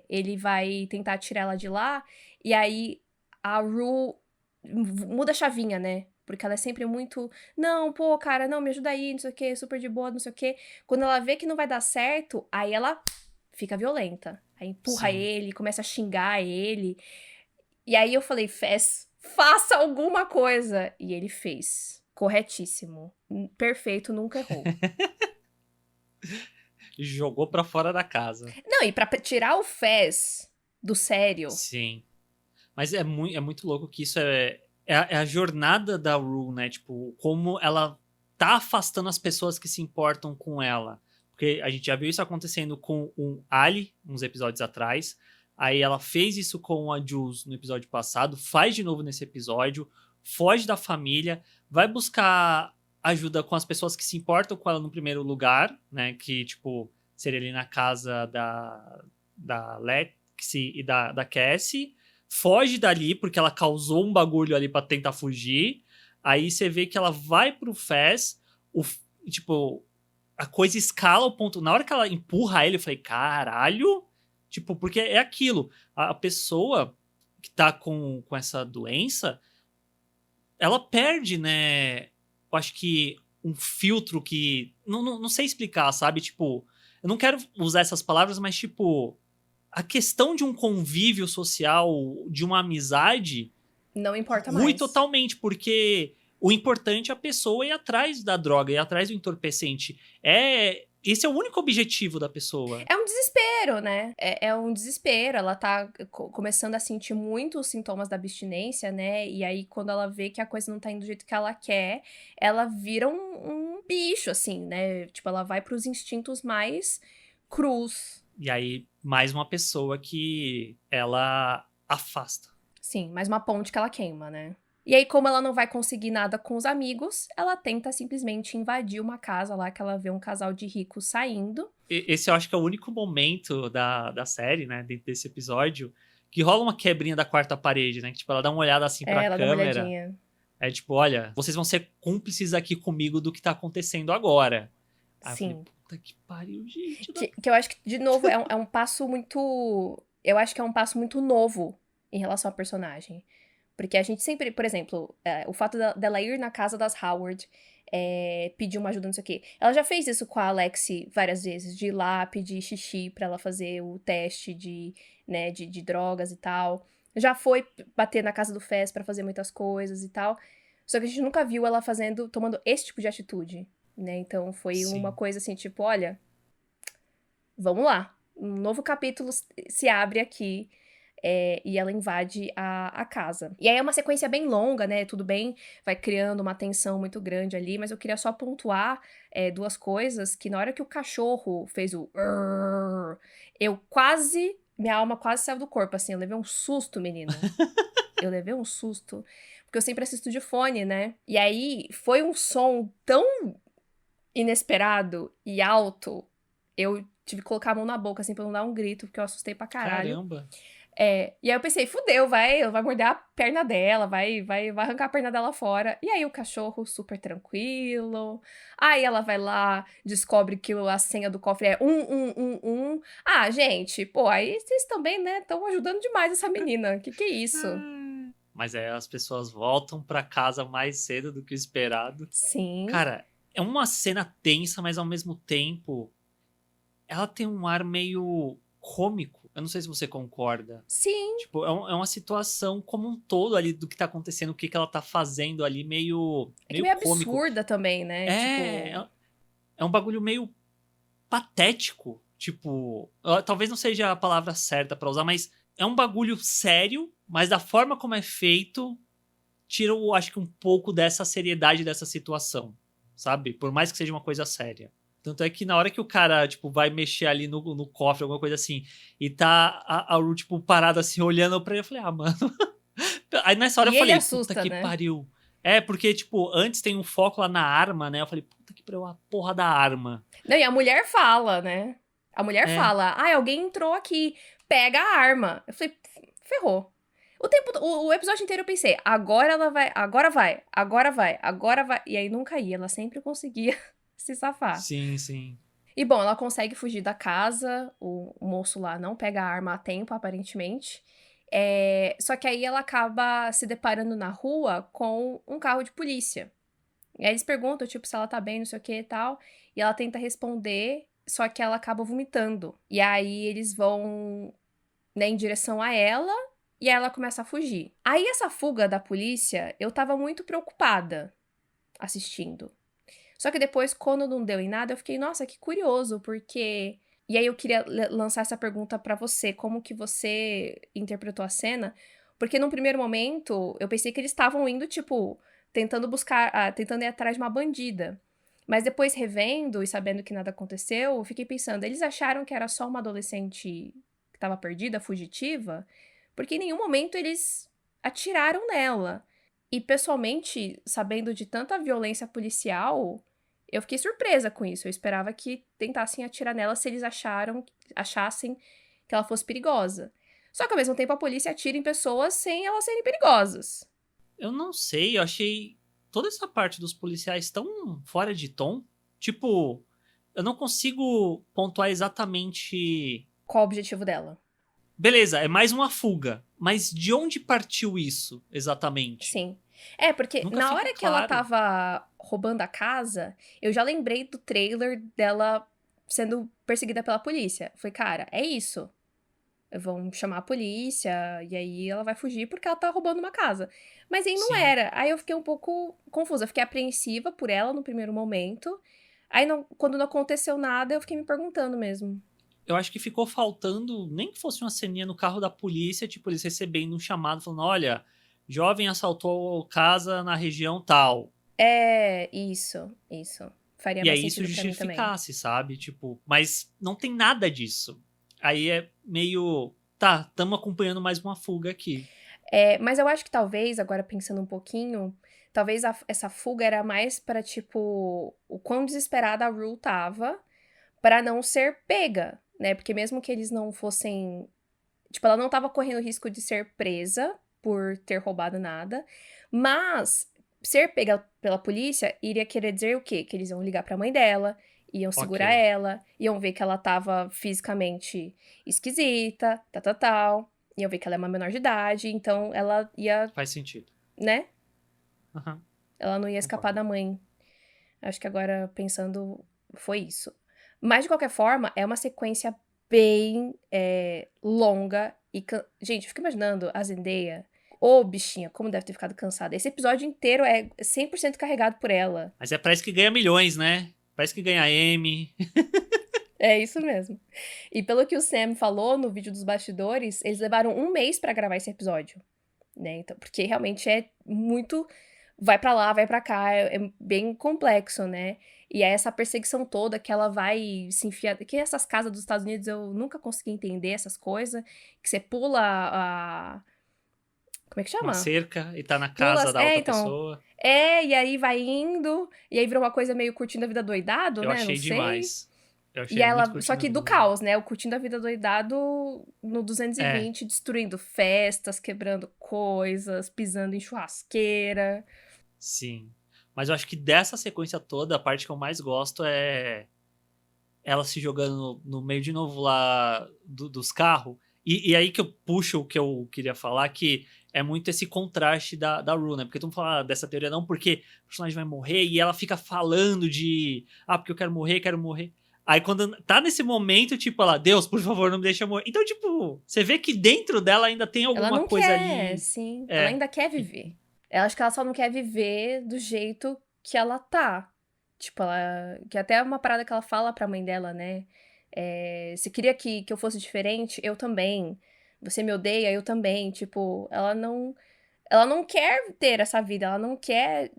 Ele vai tentar tirar ela de lá. E aí, a Rue muda a chavinha, né? Porque ela é sempre muito, não, pô, cara, não, me ajuda aí, não sei o quê, super de boa, não sei o quê. Quando ela vê que não vai dar certo, aí ela fica violenta. Aí empurra ele, começa a xingar ele. E aí eu falei, Fez, faça alguma coisa. E ele fez. Corretíssimo. Perfeito, nunca errou. Jogou pra fora da casa. Não, e pra tirar o Fez do sério. Sim. Mas é muito louco que isso é a jornada da Rue, né? Tipo, como ela tá afastando as pessoas que se importam com ela. Porque a gente já viu isso acontecendo com o Ali, uns episódios atrás. Aí ela fez isso com a Jules no episódio passado, faz de novo nesse episódio, foge da família, vai buscar ajuda com as pessoas que se importam com ela no primeiro lugar, né? Que, tipo, seria ali na casa da Lexi e da Cassie. Foge dali, porque ela causou um bagulho ali pra tentar fugir. Aí você vê que ela vai pro Fez, tipo, a coisa escala ao ponto... Na hora que ela empurra ele, eu falei, caralho... Tipo, porque é aquilo. A pessoa que tá com essa doença, ela perde, né? Eu acho que um filtro que... Não sei explicar, sabe? Tipo, eu não quero usar essas palavras, mas, tipo... A questão de um convívio social, de uma amizade... Não importa Rui mais. totalmente, porque o importante é a pessoa ir atrás da droga, ir atrás do entorpecente. Esse é o único objetivo da pessoa. É um desespero, né? É um desespero. Ela tá começando a sentir muito os sintomas da abstinência, né? E aí, quando ela vê que a coisa não tá indo do jeito que ela quer, ela vira um bicho, assim, né? Tipo, ela vai pros instintos mais crus. E aí, mais uma pessoa que ela afasta. Sim, mais uma ponte que ela queima, né? E aí, como ela não vai conseguir nada com os amigos, ela tenta simplesmente invadir uma casa lá que ela vê um casal de ricos saindo. Esse eu acho que é o único momento da série, né, dentro desse episódio, que rola uma quebrinha da quarta parede, né? Que, tipo, ela dá uma olhada assim pra Ela dá uma câmera. olhadinha. É tipo, olha, vocês vão ser cúmplices aqui comigo do que tá acontecendo agora. Aí Sim. eu falei, puta que pariu, gente. Que eu acho que, de novo, é um passo muito... Eu acho que é um passo muito novo em relação ao personagem. Porque a gente sempre, por exemplo, o fato dela ir na casa das Howard, pedir uma ajuda, não sei o quê. Ela já fez isso com a Alexi várias vezes, de ir lá pedir xixi pra ela fazer o teste de drogas e tal. Já foi bater na casa do Fez pra fazer muitas coisas e tal. Só que a gente nunca viu ela tomando esse tipo de atitude, né? Então foi uma coisa assim, tipo, olha, vamos lá. Um novo capítulo se abre aqui. E ela invade a casa. E aí é uma sequência bem longa, né? Tudo bem, vai criando uma tensão muito grande ali, mas eu queria só pontuar duas coisas, que na hora que o cachorro fez o... Minha alma quase saiu do corpo, assim, eu levei um susto, menino. Eu levei um susto, porque eu sempre assisto de fone, né? E aí foi um som tão inesperado e alto, eu tive que colocar a mão na boca, assim, pra não dar um grito, porque eu assustei pra caralho. Caramba. E aí eu pensei, fudeu, vai morder a perna dela, vai arrancar a perna dela fora. E aí o cachorro super tranquilo. Aí ela vai lá, descobre que a senha do cofre é 1111. Ah, gente, pô, aí vocês também, né, estão ajudando demais essa menina. Que é isso? Mas as pessoas voltam pra casa mais cedo do que o esperado. Sim. Cara, é uma cena tensa, mas ao mesmo tempo ela tem um ar meio cômico. Eu não sei se você concorda. Sim. Tipo, é uma situação como um todo ali do que tá acontecendo, o que ela tá fazendo ali, meio cômico. Absurda também, né? É um bagulho meio patético. Tipo, talvez não seja a palavra certa pra usar, mas é um bagulho sério, mas da forma como é feito, tira, eu acho que um pouco dessa seriedade dessa situação, sabe? Por mais que seja uma coisa séria. Tanto é que na hora que o cara, tipo, vai mexer ali no cofre, alguma coisa assim, e tá a Ru, tipo, parada assim, olhando pra ele, eu falei, mano... Aí nessa hora eu falei, assusta, puta que né? pariu. É, porque, tipo, antes tem um foco lá na arma, né? Eu falei, puta que pariu, a porra da arma. Não, e a mulher fala, né? A mulher É, fala, alguém entrou aqui, pega a arma. Eu falei, ferrou. O episódio inteiro eu pensei, agora ela vai, agora vai, agora vai, agora vai. E aí nunca ia, ela sempre conseguia se safar. sim, sim. E bom, ela consegue fugir da casa, o moço lá não pega a arma a tempo, aparentemente. Só que aí ela acaba se deparando na rua com um carro de polícia. E aí eles perguntam, tipo, se ela tá bem, não sei o que e tal. E ela tenta responder, só que ela acaba vomitando. E aí eles vão, né, em direção a ela, e aí ela começa a fugir. Aí essa fuga da polícia, eu tava muito preocupada assistindo. Só que depois, quando não deu em nada, eu fiquei, nossa, que curioso, porque. E aí eu queria lançar essa pergunta pra você, como que você interpretou a cena? Porque num primeiro momento, eu pensei que eles estavam indo, tipo, tentando buscar, tentando ir atrás de uma bandida. Mas depois, revendo e sabendo que nada aconteceu, eu fiquei pensando, eles acharam que era só uma adolescente que tava perdida, fugitiva? Porque em nenhum momento eles atiraram nela. E pessoalmente, sabendo de tanta violência policial, eu fiquei surpresa com isso. Eu esperava que tentassem atirar nela se eles achassem que ela fosse perigosa. Só que ao mesmo tempo a polícia atira em pessoas sem elas serem perigosas. Eu não sei, eu achei toda essa parte dos policiais tão fora de tom. Tipo, eu não consigo pontuar exatamente. Qual o objetivo dela? Beleza, é mais uma fuga. Mas de onde partiu isso exatamente? Sim. Porque Nunca na fica hora que ela claro. tava roubando a casa, eu já lembrei do trailer dela sendo perseguida pela polícia. Foi, cara, é isso. Vão chamar a polícia, e aí ela vai fugir porque ela tá roubando uma casa. Mas aí não Sim. era. Aí eu fiquei um pouco confusa. Eu fiquei apreensiva por ela no primeiro momento. Aí, quando não aconteceu nada, eu fiquei me perguntando mesmo. Eu acho que ficou faltando, nem que fosse uma ceninha no carro da polícia, tipo, eles recebendo um chamado falando: olha, jovem assaltou casa na região tal. Isso. Faria E mais aí isso sentido pra mim também. justificasse, sabe? Tipo, mas não tem nada disso. Aí é meio. Tá, estamos acompanhando mais uma fuga aqui. Mas eu acho que talvez, agora pensando um pouquinho, talvez essa fuga era mais pra, tipo, o quão desesperada a Rue tava pra não ser pega, né? Porque mesmo que eles não fossem. Tipo, ela não tava correndo risco de ser presa por ter roubado nada, mas ser pega pela polícia iria querer dizer o quê? Que eles iam ligar pra mãe dela, iam segurar Ok, ela, iam ver que ela tava fisicamente esquisita, tal, iam ver que ela é uma menor de idade, então ela ia, faz sentido. né? Aham, Ela não ia escapar concordo. da mãe. Acho que agora, pensando, foi isso. Mas, de qualquer forma, é uma sequência bem longa. Gente, eu fico imaginando a Zendaya. Ô, bichinha, como deve ter ficado cansada. Esse episódio inteiro é 100% carregado por ela. Mas parece que ganha milhões, né? Parece que ganha M. É isso mesmo. E pelo que o Sam falou no vídeo dos bastidores, eles levaram um mês pra gravar esse episódio, né? Então, porque realmente é muito vai pra lá, vai pra cá, é bem complexo, né? E é essa perseguição toda que ela vai se enfiar. Que essas casas dos Estados Unidos eu nunca consegui entender essas coisas. Que você pula a. Como é que Uma chama? cerca e tá na Pula. casa da outra Então. pessoa. E aí vai indo. E aí vira uma coisa meio curtindo a vida doidado, Eu né? Não achei sei. demais. Eu E achei muito ela. Só curtindo a que vida do dele. caos, né? O curtindo a vida doidado no É, 220, destruindo festas, quebrando coisas, pisando em churrasqueira. sim. Mas eu acho que dessa sequência toda, a parte que eu mais gosto é ela se jogando no meio de novo lá dos carros. E aí que eu puxo o que eu queria falar, que é muito esse contraste da Rue, né? Porque tu não fala dessa teoria não, porque o personagem vai morrer e ela fica falando de porque eu quero morrer, quero morrer. Aí quando tá nesse momento, tipo, ela, Deus, por favor, não me deixa morrer. Então, tipo, você vê que dentro dela ainda tem Ela alguma não coisa quer, ali. sim. Ela É, ainda quer viver. Eu acho que ela só não quer viver do jeito que ela tá. Tipo, ela. Que até é uma parada que ela fala pra mãe dela, né? Você queria que eu fosse diferente? Eu também. Você me odeia? Eu também. Tipo, ela não. Ela não quer ter essa vida, ela não quer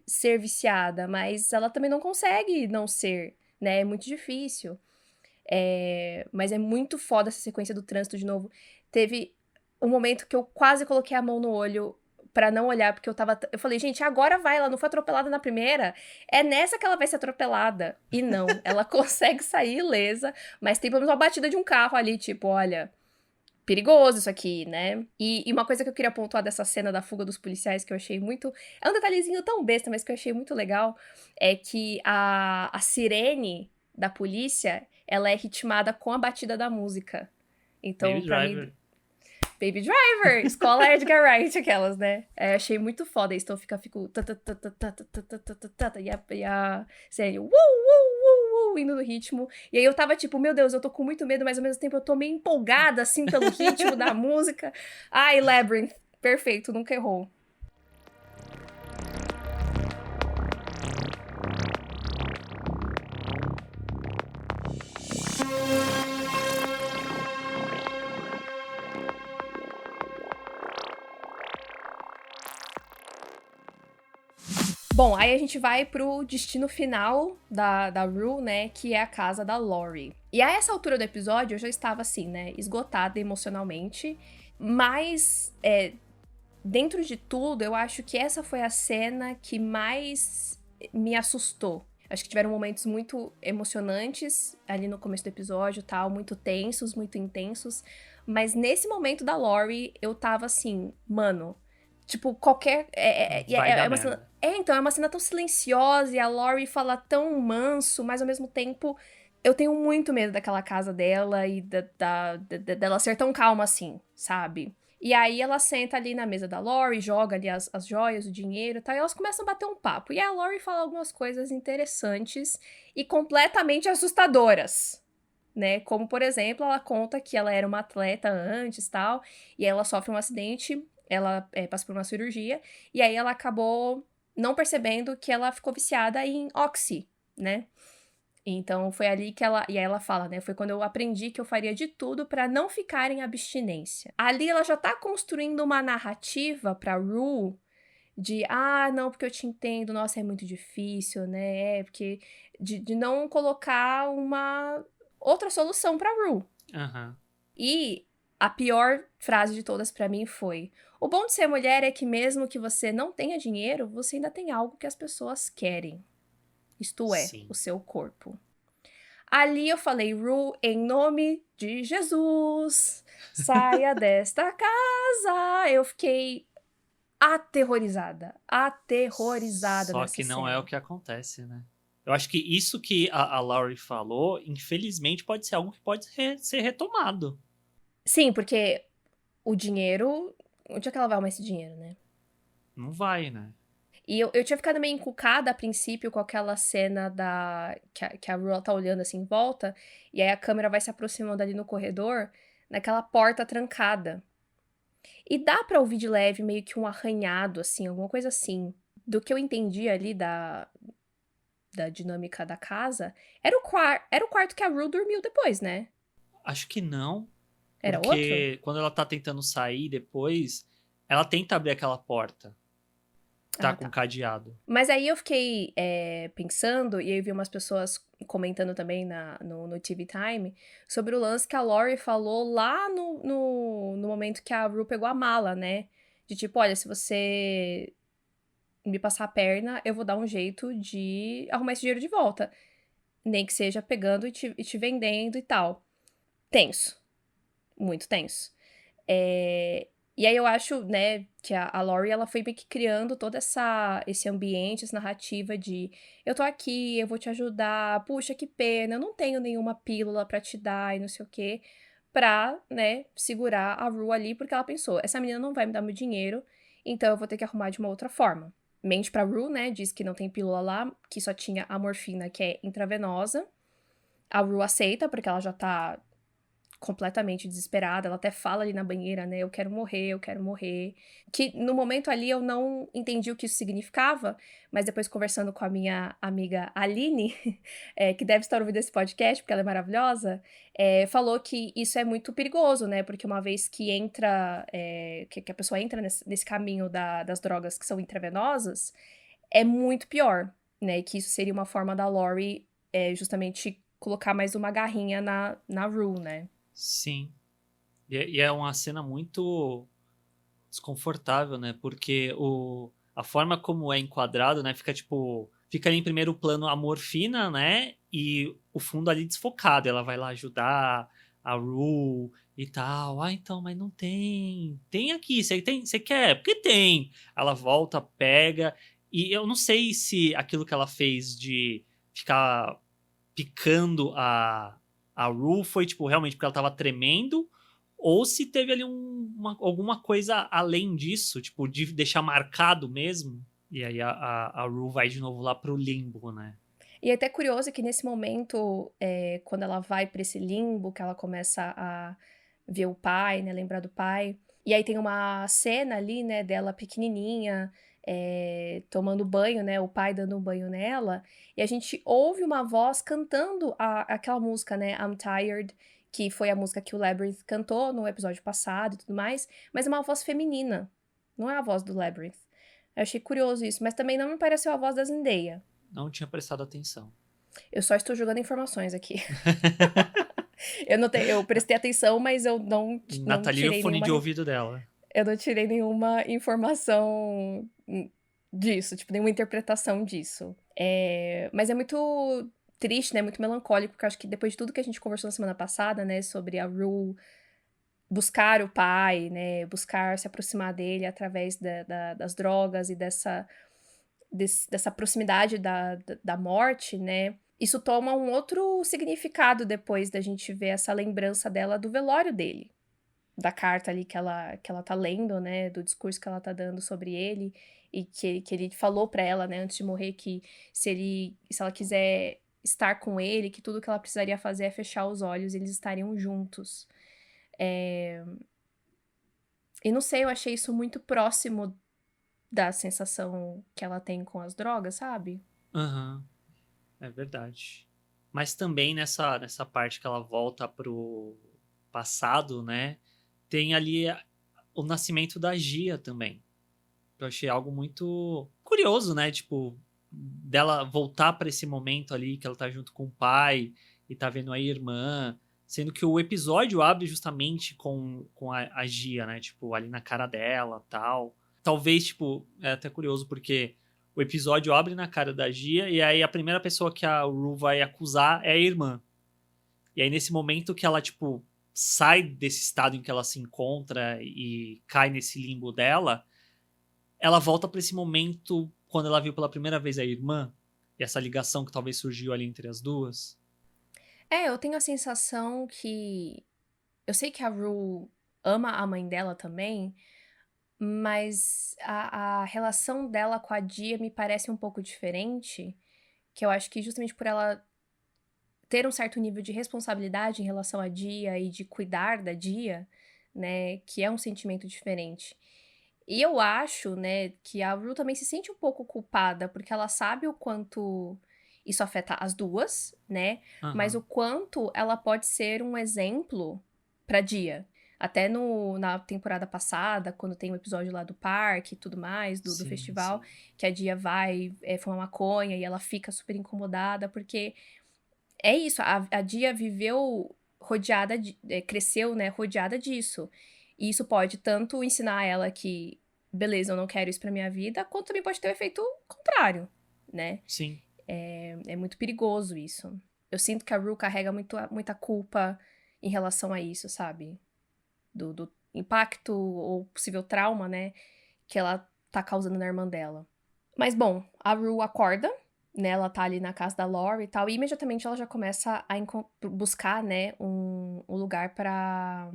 ser viciada, mas ela também não consegue não ser, né? É muito difícil. Mas é muito foda essa sequência do trânsito de novo. Teve um momento que eu quase coloquei a mão no olho pra não olhar, porque eu falei, gente, agora vai, ela não foi atropelada na primeira, é nessa que ela vai ser atropelada. E não, ela consegue sair ilesa, mas tem pelo menos uma batida de um carro ali, tipo, olha, perigoso isso aqui, né? E uma coisa que eu queria pontuar dessa cena da fuga dos policiais, que eu achei muito... É um detalhezinho tão besta, mas que eu achei muito legal, é que a sirene da polícia, ela é ritmada com a batida da música. Então, Baby pra Driver. mim... Baby Driver! Escola Edgar Wright, aquelas, né? Achei muito foda isso. Então fico... E a série... Indo no ritmo. E aí eu tava tipo, meu Deus, eu tô com muito medo, mas ao mesmo tempo eu tô meio empolgada, assim, pelo ritmo da música. Ai, Labyrinth. Perfeito, nunca errou. Bom, aí a gente vai pro destino final da Rue, né, que é a casa da Laurie. E a essa altura do episódio eu já estava assim, né, esgotada emocionalmente, mas dentro de tudo eu acho que essa foi a cena que mais me assustou. Acho que tiveram momentos muito emocionantes ali no começo do episódio, tal, muito tensos, muito intensos, mas nesse momento da Laurie eu tava assim, mano, tipo, qualquer... Vai dar uma cena... merda. Então, é uma cena tão silenciosa e a Laurie fala tão manso, mas ao mesmo tempo eu tenho muito medo daquela casa dela e dela ser tão calma assim, sabe? E aí ela senta ali na mesa da Laurie, joga ali as joias, o dinheiro e tal, e elas começam a bater um papo. E a Laurie fala algumas coisas interessantes e completamente assustadoras, né? Como, por exemplo, ela conta que ela era uma atleta antes, tal, e aí ela sofre um acidente, ela passa por uma cirurgia, e aí ela acabou não percebendo que ela ficou viciada em Oxy, né? Então foi ali que ela... E aí ela fala, né? Foi quando eu aprendi que eu faria de tudo pra não ficar em abstinência. Ali ela já tá construindo uma narrativa pra Rue de, não, porque eu te entendo, nossa, é muito difícil, né? Porque de não colocar uma outra solução pra Rue. Aham. E a pior frase de todas pra mim foi: o bom de ser mulher é que mesmo que você não tenha dinheiro, você ainda tem algo que as pessoas querem. Isto é, o Sim. seu corpo. Ali eu falei, Rue, em nome de Jesus, saia desta casa. Eu fiquei aterrorizada Só nessa que não é o cena. que acontece, né? Eu acho que isso que a Laurie falou, infelizmente, pode ser algo que pode ser retomado. Sim, porque o dinheiro... Onde é que ela vai arrumar esse dinheiro, né? Não vai, né? E eu tinha ficado meio encucada a princípio com aquela cena que a Rue tá olhando assim em volta, e aí a câmera vai se aproximando ali no corredor, naquela porta trancada. E dá pra ouvir de leve meio que um arranhado, assim, alguma coisa assim. Do que eu entendi ali da dinâmica da casa, era o quarto que a Rue dormiu depois, né? Acho que não, Era outro? porque quando ela tá tentando sair depois, ela tenta abrir aquela porta que tá Ah, com tá. cadeado. Mas aí eu fiquei pensando, e aí eu vi umas pessoas comentando também no TV Time, sobre o lance que a Laurie falou lá no momento que a Rue pegou a mala, né? De tipo, olha, se você me passar a perna, eu vou dar um jeito de arrumar esse dinheiro de volta. Nem que seja pegando e te vendendo e tal. Tenso. Muito tenso. E aí eu acho, né, que a Laurie, ela foi meio que criando todo esse ambiente, essa narrativa de eu tô aqui, eu vou te ajudar, puxa, que pena, eu não tenho nenhuma pílula pra te dar e não sei o quê, pra, né, segurar a Rue ali, porque ela pensou, essa menina não vai me dar meu dinheiro, então eu vou ter que arrumar de uma outra forma. Mente pra Rue, né, diz que não tem pílula lá, que só tinha a morfina, que é intravenosa. A Rue aceita, porque ela já tá completamente desesperada, ela até fala ali na banheira, né, eu quero morrer, eu quero morrer. Que no momento ali eu não entendi o que isso significava, mas depois conversando com a minha amiga Aline, que deve estar ouvindo esse podcast, porque ela é maravilhosa, falou que isso é muito perigoso, né, porque uma vez que entra, que a pessoa entra nesse caminho das drogas que são intravenosas, é muito pior, né, e que isso seria uma forma da Laurie justamente colocar mais uma garrinha na Rue, né. Sim. E é uma cena muito desconfortável, né? Porque a forma como é enquadrado, né? Fica ali em primeiro plano a Morfina, né? E o fundo ali desfocado. Ela vai lá ajudar a Rue e tal. Ah, então, mas não tem. Tem aqui, você quer? Porque tem. Ela volta, pega. E eu não sei se aquilo que ela fez de ficar picando a Rue foi, tipo, realmente porque ela tava tremendo, ou se teve ali alguma coisa além disso, tipo, de deixar marcado mesmo. E aí a Rue vai de novo lá pro limbo, né? E é até curioso que nesse momento, quando ela vai pra esse limbo, que ela começa a ver o pai, né, lembrar do pai, e aí tem uma cena ali, né, dela pequenininha, tomando banho, né, o pai dando um banho nela, e a gente ouve uma voz cantando aquela música, né, I'm Tired, que foi a música que o Labyrinth cantou no episódio passado e tudo mais, mas é uma voz feminina, não é a voz do Labyrinth. Eu achei curioso isso, mas também não me pareceu a voz da Zendaya. Não tinha prestado atenção. Eu só estou jogando informações aqui. Eu prestei atenção, mas eu não Nathalie, o tirei fone nenhuma. de ouvido dela. Eu não tirei nenhuma informação disso, tipo, nenhuma interpretação disso. Mas é muito triste, né? Muito melancólico, porque eu acho que depois de tudo que a gente conversou na semana passada, né, sobre a Rue buscar o pai, né? Buscar se aproximar dele através das drogas e dessa proximidade da morte, né? Isso toma um outro significado depois da gente ver essa lembrança dela do velório dele. Da carta ali que ela tá lendo, né? Do discurso que ela tá dando sobre ele. E que ele falou pra ela, né? Antes de morrer, que se ela quiser estar com ele, que tudo que ela precisaria fazer é fechar os olhos e eles estariam juntos. E não sei, eu achei isso muito próximo da sensação que ela tem com as drogas, sabe? Aham, é verdade. Mas também nessa parte que ela volta pro passado, né? Tem ali o nascimento da Gia também. Eu achei algo muito curioso, né? Tipo, dela voltar para esse momento ali que ela tá junto com o pai e tá vendo a irmã. Sendo que o episódio abre justamente com a Gia, né? Tipo, ali na cara dela tal. Talvez, tipo, é até curioso porque o episódio abre na cara da Gia e aí a primeira pessoa que a Rue vai acusar é a irmã. E aí nesse momento que ela, tipo, sai desse estado em que ela se encontra e cai nesse limbo dela, ela volta para esse momento quando ela viu pela primeira vez a irmã e essa ligação que talvez surgiu ali entre as duas. Eu tenho a sensação que. Eu sei que a Rue ama a mãe dela também, mas a relação dela com a Dia me parece um pouco diferente. Que eu acho que justamente por ela ter um certo nível de responsabilidade em relação à Dia e de cuidar da Dia, né? Que é um sentimento diferente. E eu acho, né, que a Rue também se sente um pouco culpada, porque ela sabe o quanto isso afeta as duas, né? Mas Aham. o quanto ela pode ser um exemplo pra Dia. Até na temporada passada, quando tem o episódio lá do parque e tudo mais, do Sim, festival, sim. que a Dia vai fumar maconha e ela fica super incomodada, porque é isso, a Dia viveu rodeada cresceu, né, rodeada disso. E isso pode tanto ensinar ela que, beleza, eu não quero isso pra minha vida, quanto também pode ter o efeito contrário, né? Sim. É muito perigoso isso. Eu sinto que a Rue carrega muita culpa em relação a isso, sabe? Do impacto ou possível trauma, né, que ela tá causando na irmã dela. Mas bom, a Rue acorda, né? Ela tá ali na casa da Lori e tal, e imediatamente ela já começa a buscar, né, um lugar pra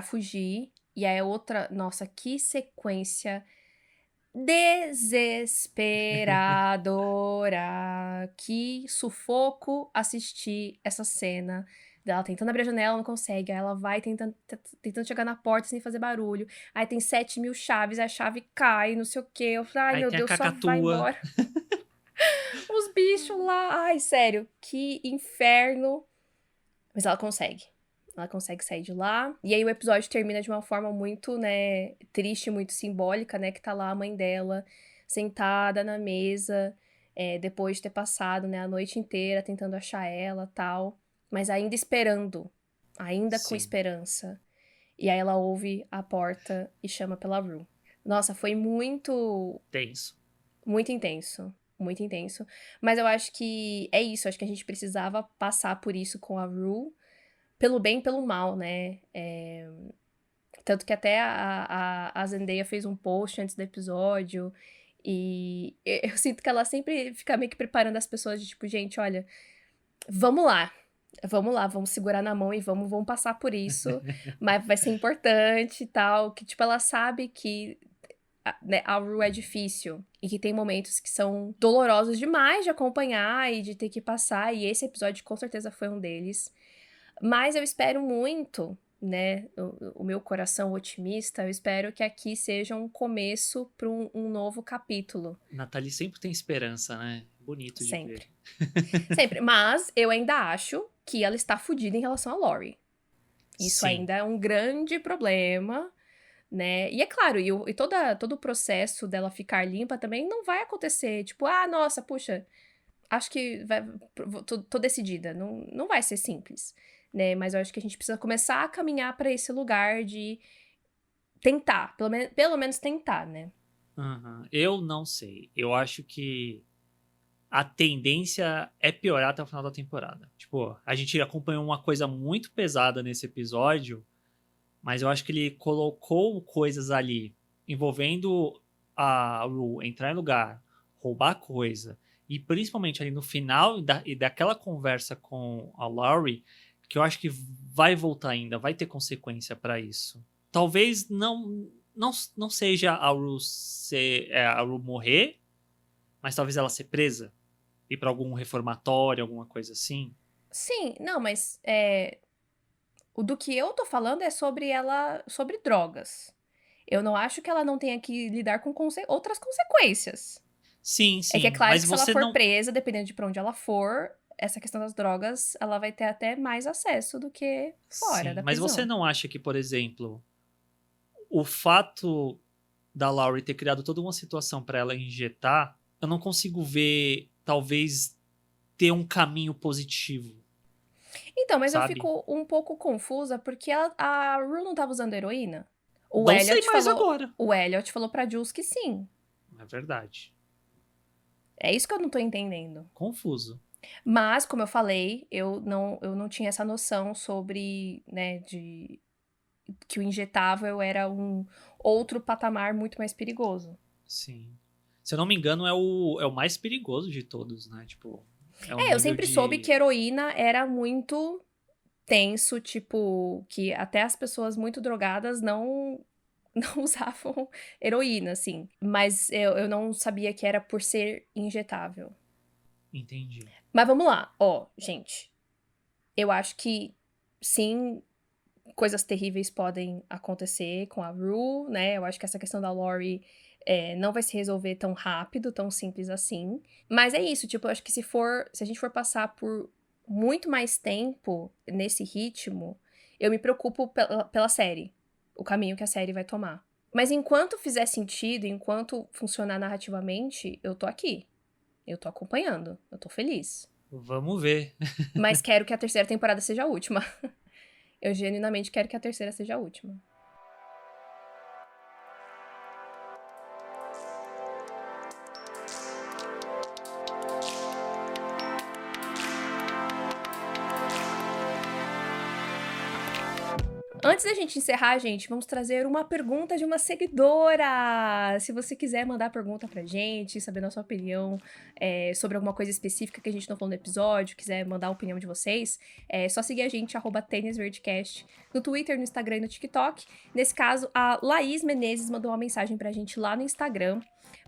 fugir. E aí outra, nossa, que sequência desesperadora. Que sufoco assistir essa cena dela tentando abrir a janela, não consegue. Aí ela vai tentando chegar na porta sem fazer barulho. Aí tem 7.000 chaves, a chave cai, não sei o quê. Eu falei, ai Aí meu tem a Deus, só vai cacatua. embora. Os bichos lá. Ai, sério, que inferno. Mas ela consegue. Ela consegue sair de lá. E aí o episódio termina de uma forma muito, né, triste, muito simbólica, né? Que tá lá a mãe dela, sentada na mesa, depois de ter passado, né, a noite inteira tentando achar ela, tal. Mas ainda esperando. Ainda com Sim. esperança. E aí ela ouve a porta e chama pela Rue. Nossa, foi muito, Tenso. muito intenso. Muito intenso. Mas eu acho que é isso. Acho que a gente precisava passar por isso com a Rue. Pelo bem e pelo mal, né? Tanto que até a Zendaya fez um post antes do episódio. E eu sinto que ela sempre fica meio que preparando as pessoas de tipo, gente, olha, vamos lá. Vamos lá, vamos segurar na mão e vamos passar por isso. Mas vai ser importante e tal. Que, tipo, ela sabe que né, a Rue é difícil. E que tem momentos que são dolorosos demais de acompanhar e de ter que passar. E esse episódio com certeza foi um deles. Mas eu espero muito, né? O meu coração otimista, eu espero que aqui seja um começo para um novo capítulo. Nathalie sempre tem esperança, né? Bonito de ver. Sempre. Sempre. Mas eu ainda acho que ela está fodida em relação a Lori. Isso Sim. ainda é um grande problema, né? E é claro, todo o processo dela ficar limpa também não vai acontecer. Tipo, nossa, puxa, acho que tô decidida. Não vai ser simples, né? Mas eu acho que a gente precisa começar a caminhar para esse lugar de tentar, pelo menos tentar, né? Uhum. Eu não sei. Eu acho que a tendência é piorar até o final da temporada. Tipo, a gente acompanhou uma coisa muito pesada nesse episódio, mas eu acho que ele colocou coisas ali envolvendo a Rue entrar em lugar, roubar coisa, e principalmente ali no final e daquela conversa com a Laurie, que eu acho que vai voltar ainda, vai ter consequência pra isso. Talvez não seja a Rue a Rue morrer, mas talvez ela ser presa, ir pra algum reformatório, alguma coisa assim. Sim, não, mas o do que eu tô falando é sobre drogas. Eu não acho que ela não tenha que lidar com outras consequências. Sim, É que é sim, claro mas que se ela você for não. presa, dependendo de pra onde ela for, essa questão das drogas, ela vai ter até mais acesso do que fora Sim, da mas você prisão. não acha que, por exemplo, o fato da Laurie ter criado toda uma situação pra ela injetar, eu não consigo ver, talvez, ter um caminho positivo, Então, mas eu sabe? fico um pouco confusa porque a Rue não tava usando heroína. O Não sei Elliot mais falou, agora. o Elliot falou pra Jules que sim. É verdade. É isso que eu não tô entendendo. Confuso. Mas, como eu falei, eu não tinha essa noção sobre, né, de que o injetável era um outro patamar muito mais perigoso. Sim. Se eu não me engano, é o mais perigoso de todos, né? Tipo, é um Eu nível sempre soube que de. heroína era muito tenso, tipo, que até as pessoas muito drogadas não não usavam heroína, assim. Mas eu não sabia que era por ser injetável. Entendi. Mas vamos lá, ó, gente. Eu acho que sim, coisas terríveis podem acontecer com a Rue, né? Eu acho que essa questão da Lori não vai se resolver tão rápido, tão simples assim. Mas é isso, tipo, eu acho que se a gente for passar por muito mais tempo nesse ritmo, eu me preocupo pela série, o caminho que a série vai tomar. Mas enquanto fizer sentido, enquanto funcionar narrativamente, eu tô aqui. Eu tô acompanhando, eu tô feliz. Vamos ver. Mas quero que a terceira temporada seja a última. Eu genuinamente quero que a terceira seja a última. Antes da gente encerrar, gente, vamos trazer uma pergunta de uma seguidora. Se você quiser mandar pergunta pra gente, saber nossa opinião sobre alguma coisa específica que a gente não falou no episódio, quiser mandar a opinião de vocês, é só seguir a gente, @tênisverdecast, no Twitter, no Instagram e no TikTok. Nesse caso, a Laís Menezes mandou uma mensagem pra gente lá no Instagram,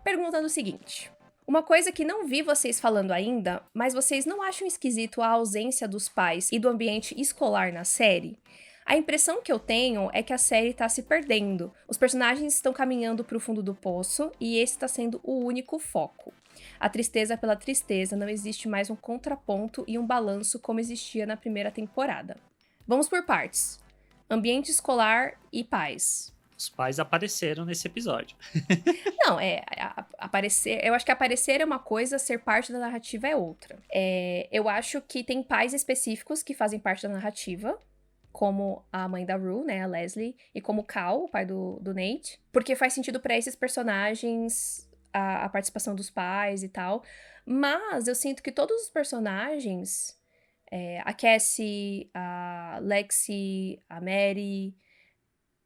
perguntando o seguinte: uma coisa que não vi vocês falando ainda, mas vocês não acham esquisito a ausência dos pais e do ambiente escolar na série? A impressão que eu tenho é que a série tá se perdendo. Os personagens estão caminhando pro fundo do poço e esse tá sendo o único foco. A tristeza pela tristeza, não existe mais um contraponto e um balanço como existia na primeira temporada. Vamos por partes. Ambiente escolar e pais. Os pais apareceram nesse episódio. Não, aparecer. Eu acho que aparecer é uma coisa, ser parte da narrativa é outra. Eu acho que tem pais específicos que fazem parte da narrativa. como a mãe da Rue, né, a Leslie, e como Cal, o pai do Nate, porque faz sentido pra esses personagens a participação dos pais e tal, mas eu sinto que todos os personagens, a Cassie, a Lexi, a Mary,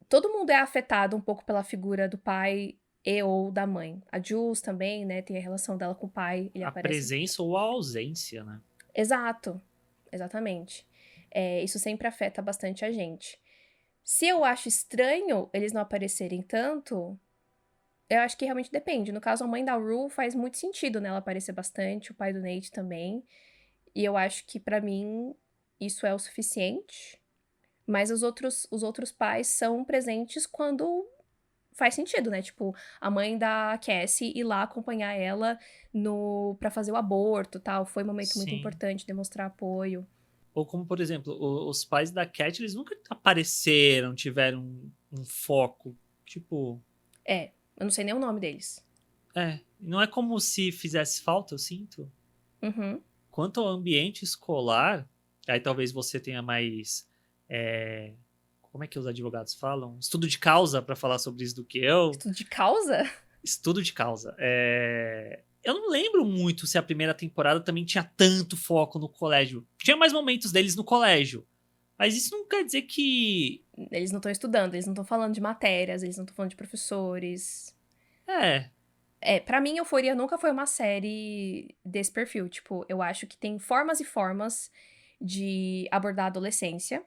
todo mundo é afetado um pouco pela figura do pai e ou da mãe. A Jules também, né, tem a relação dela com o pai, ele A aparece... presença ou a ausência, né? Exato, exatamente. Isso sempre afeta bastante a gente. Se eu acho estranho eles não aparecerem tanto, eu acho que realmente depende. No caso, a mãe da Rue faz muito sentido, né? Ela aparecer bastante, o pai do Nate também. E eu acho que, pra mim, isso é o suficiente. Mas os outros pais são presentes quando faz sentido, né? Tipo, a mãe da Cassie ir lá acompanhar ela pra fazer o aborto, tal. Foi um momento muito Sim. importante, demonstrar apoio. Ou como, por exemplo, os pais da Cat, eles nunca apareceram, tiveram um foco. Tipo, Eu não sei nem o nome deles. não é como se fizesse falta, eu sinto. Uhum. Quanto ao ambiente escolar, aí talvez você tenha mais. Como é que os advogados falam? Estudo de causa para falar sobre isso do que eu. Estudo de causa? Estudo de causa. Eu não lembro muito se a primeira temporada também tinha tanto foco no colégio. Tinha mais momentos deles no colégio. Mas isso não quer dizer que. Eles não estão estudando, eles não estão falando de matérias, eles não estão falando de professores. É. Pra mim, Euphoria nunca foi uma série desse perfil. Tipo, eu acho que tem formas e formas de abordar a adolescência.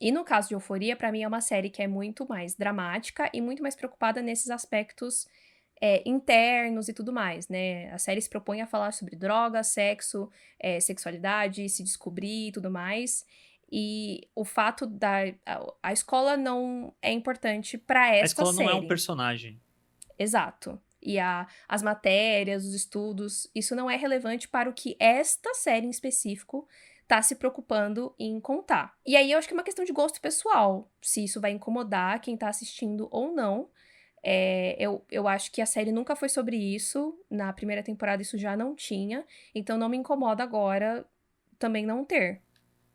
E no caso de Euphoria, pra mim é uma série que é muito mais dramática e muito mais preocupada nesses aspectos internos e tudo mais, né? A série se propõe a falar sobre droga, sexo, sexualidade, se descobrir e tudo mais. E o fato a escola não é importante pra A esta escola não é um série. personagem. Exato. E as matérias, os estudos, isso não é relevante para o que esta série em específico tá se preocupando em contar. E aí eu acho que é uma questão de gosto pessoal, se isso vai incomodar quem tá assistindo ou não. Eu acho que a série nunca foi sobre isso. Na primeira temporada isso já não tinha. Então não me incomoda agora também não ter.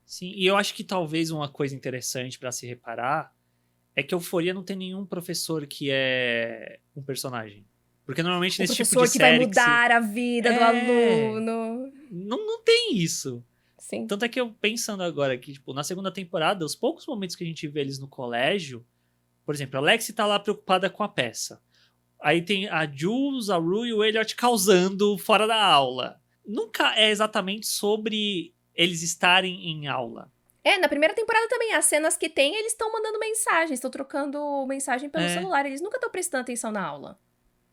Sim, e eu acho que talvez uma coisa interessante para se reparar é que Euforia não tem nenhum professor que é um personagem. Porque normalmente O nesse tipo de professor que vai série que se. mudar a vida do É. aluno. Não tem isso. Sim. Tanto é que eu pensando agora que, tipo, na segunda temporada, os poucos momentos que a gente vê eles no colégio, por exemplo, a Lexi tá lá preocupada com a peça. Aí tem a Jules, a Rue e o Elliot causando fora da aula. Nunca é exatamente sobre eles estarem em aula. Na primeira temporada também, as cenas que tem, eles estão mandando mensagem, estão trocando mensagem pelo É. celular, eles nunca estão prestando atenção na aula.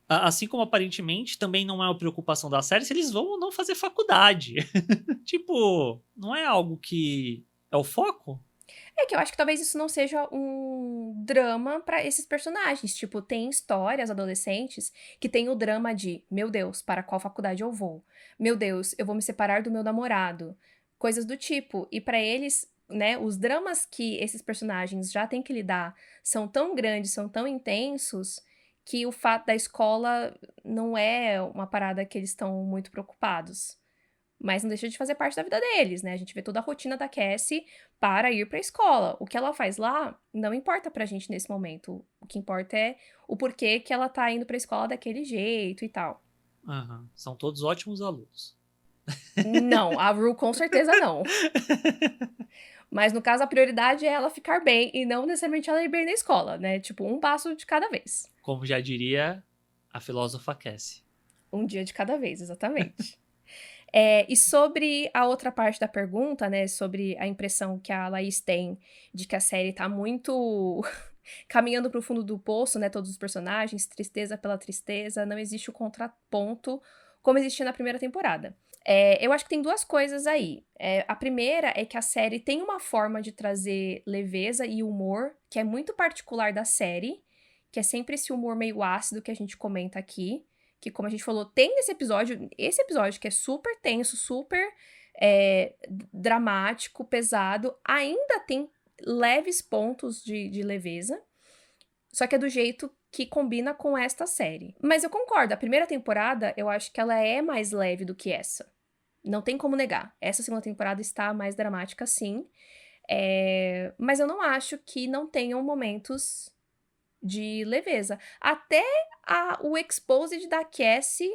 Assim como aparentemente também não é uma preocupação da série se eles vão ou não fazer faculdade. Tipo, não é algo que é o foco? É que eu acho que talvez isso não seja um drama pra esses personagens. Tipo, tem histórias adolescentes que tem o drama de, meu Deus, para qual faculdade eu vou? Meu Deus, eu vou me separar do meu namorado. Coisas do tipo. E pra eles, né, os dramas que esses personagens já têm que lidar são tão grandes, são tão intensos, que o fato da escola não é uma parada que eles estão muito preocupados. Mas não deixa de fazer parte da vida deles, né? A gente vê toda a rotina da Cassie para ir pra escola. O que ela faz lá não importa pra gente nesse momento. O que importa é o porquê que ela tá indo pra escola daquele jeito e tal. Uhum. São todos ótimos alunos. Não, a Rue com certeza não. Mas no caso, a prioridade é ela ficar bem e não necessariamente ela ir bem na escola, né? Tipo, um passo de cada vez. Como já diria a filósofa Cassie. Um dia de cada vez, exatamente. E sobre a outra parte da pergunta, né? Sobre a impressão que a Laís tem de que a série tá muito caminhando pro fundo do poço, né? Todos os personagens, tristeza pela tristeza, não existe o contraponto como existia na primeira temporada. Eu acho que tem duas coisas aí. A primeira é que a série tem uma forma de trazer leveza e humor que é muito particular da série, que é sempre esse humor meio ácido que a gente comenta aqui, que como a gente falou, tem esse episódio que é super tenso, super dramático, pesado, ainda tem leves pontos de leveza, só que é do jeito que combina com esta série. Mas eu concordo, a primeira temporada, eu acho que ela é mais leve do que essa. Não tem como negar. Essa segunda temporada está mais dramática, sim. Mas eu não acho que não tenham momentos de leveza. Até o Exposed da Cassie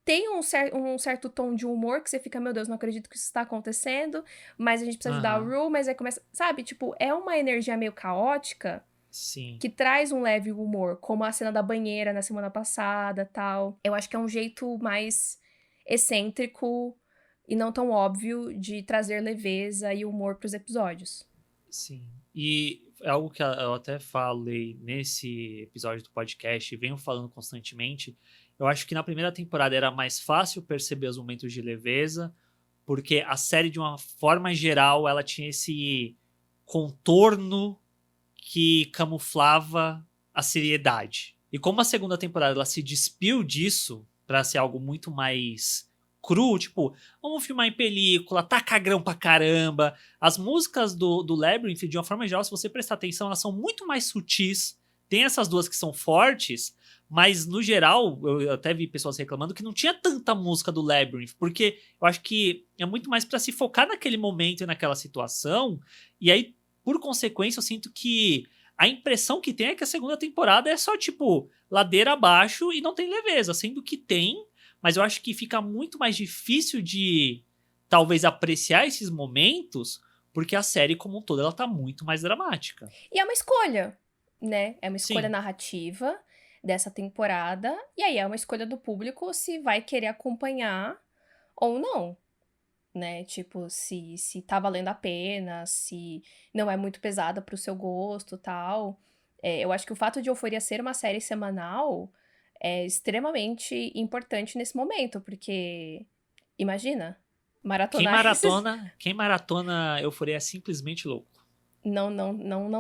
tem um certo tom de humor que você fica, meu Deus, não acredito que isso está acontecendo, mas a gente precisa ajudar a Rue, mas aí começa, sabe? Tipo, é uma energia meio caótica. Sim. Que traz um leve humor, como a cena da banheira na semana passada, tal. Eu acho que é um jeito mais excêntrico e não tão óbvio de trazer leveza e humor pros episódios. Sim. E é algo que eu até falei nesse episódio do podcast e venho falando constantemente. Eu acho que na primeira temporada era mais fácil perceber os momentos de leveza, porque a série, de uma forma geral, ela tinha esse contorno que camuflava a seriedade. E como a segunda temporada ela se despiu disso pra ser algo muito mais cru, tipo, vamos filmar em película, tá cagrão pra caramba. As músicas do Labyrinth, de uma forma geral, se você prestar atenção, elas são muito mais sutis. Tem essas duas que são fortes, mas no geral, eu até vi pessoas reclamando que não tinha tanta música do Labyrinth, porque eu acho que é muito mais pra se focar naquele momento e naquela situação, e aí por consequência, eu sinto que a impressão que tem é que a segunda temporada é só, tipo, ladeira abaixo e não tem leveza, sendo que tem, mas eu acho que fica muito mais difícil de, talvez, apreciar esses momentos, porque a série como um todo, ela tá muito mais dramática. E é uma escolha, né? É uma escolha Sim. narrativa dessa temporada, e aí é uma escolha do público se vai querer acompanhar ou não. Né, tipo, se tá valendo a pena, se não é muito pesada pro seu gosto, tal. Eu acho que o fato de Euphoria ser uma série semanal é extremamente importante nesse momento, porque, imagina, maratonar Quem maratona Euphoria é simplesmente louco. Não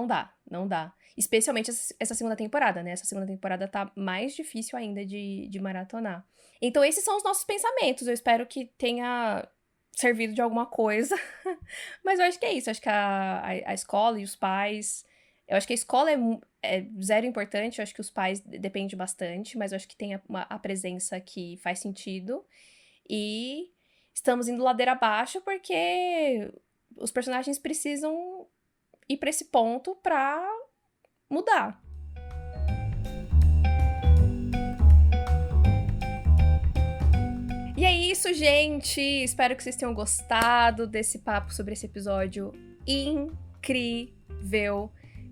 dá. Especialmente essa segunda temporada, né? Essa segunda temporada tá mais difícil ainda de maratonar. Então, esses são os nossos pensamentos. Eu espero que tenha servido de alguma coisa. Mas eu acho que é isso. Eu acho que a escola e os pais... Eu acho que a escola é zero importante. Eu acho que os pais depende bastante. Mas eu acho que tem a presença que faz sentido. E estamos indo ladeira abaixo porque os personagens precisam ir pra esse ponto pra mudar. E é isso, gente! Espero que vocês tenham gostado desse papo sobre esse episódio incrível.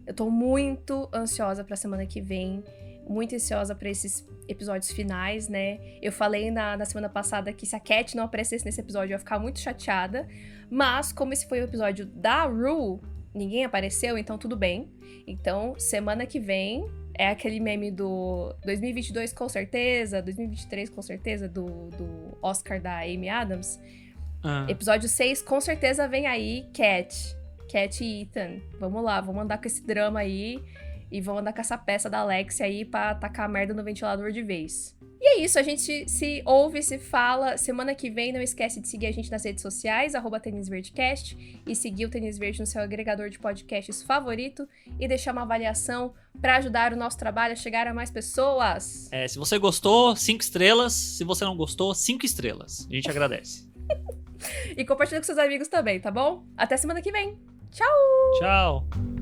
Eu tô muito ansiosa pra semana que vem, muito ansiosa pra esses episódios finais, né? Eu falei na semana passada que se a Cat não aparecesse nesse episódio eu ia ficar muito chateada, mas como esse foi o episódio da Rue, ninguém apareceu, então tudo bem. Então, semana que vem é aquele meme do 2022 com certeza, 2023 com certeza, do Oscar da Amy Adams. Episódio 6 com certeza vem aí, Cat e Ethan. Vamos lá, vamos andar com esse drama aí e vamos andar com essa peça da Alexia aí pra tacar a merda no ventilador de vez. E é isso, a gente se ouve, se fala. Semana que vem, não esquece de seguir a gente nas redes sociais, @TênisVerdeCast, e seguir o Tênis Verde no seu agregador de podcasts favorito e deixar uma avaliação para ajudar o nosso trabalho a chegar a mais pessoas. Se você gostou, 5 estrelas. Se você não gostou, 5 estrelas. A gente agradece. E compartilha com seus amigos também, tá bom? Até semana que vem. Tchau! Tchau!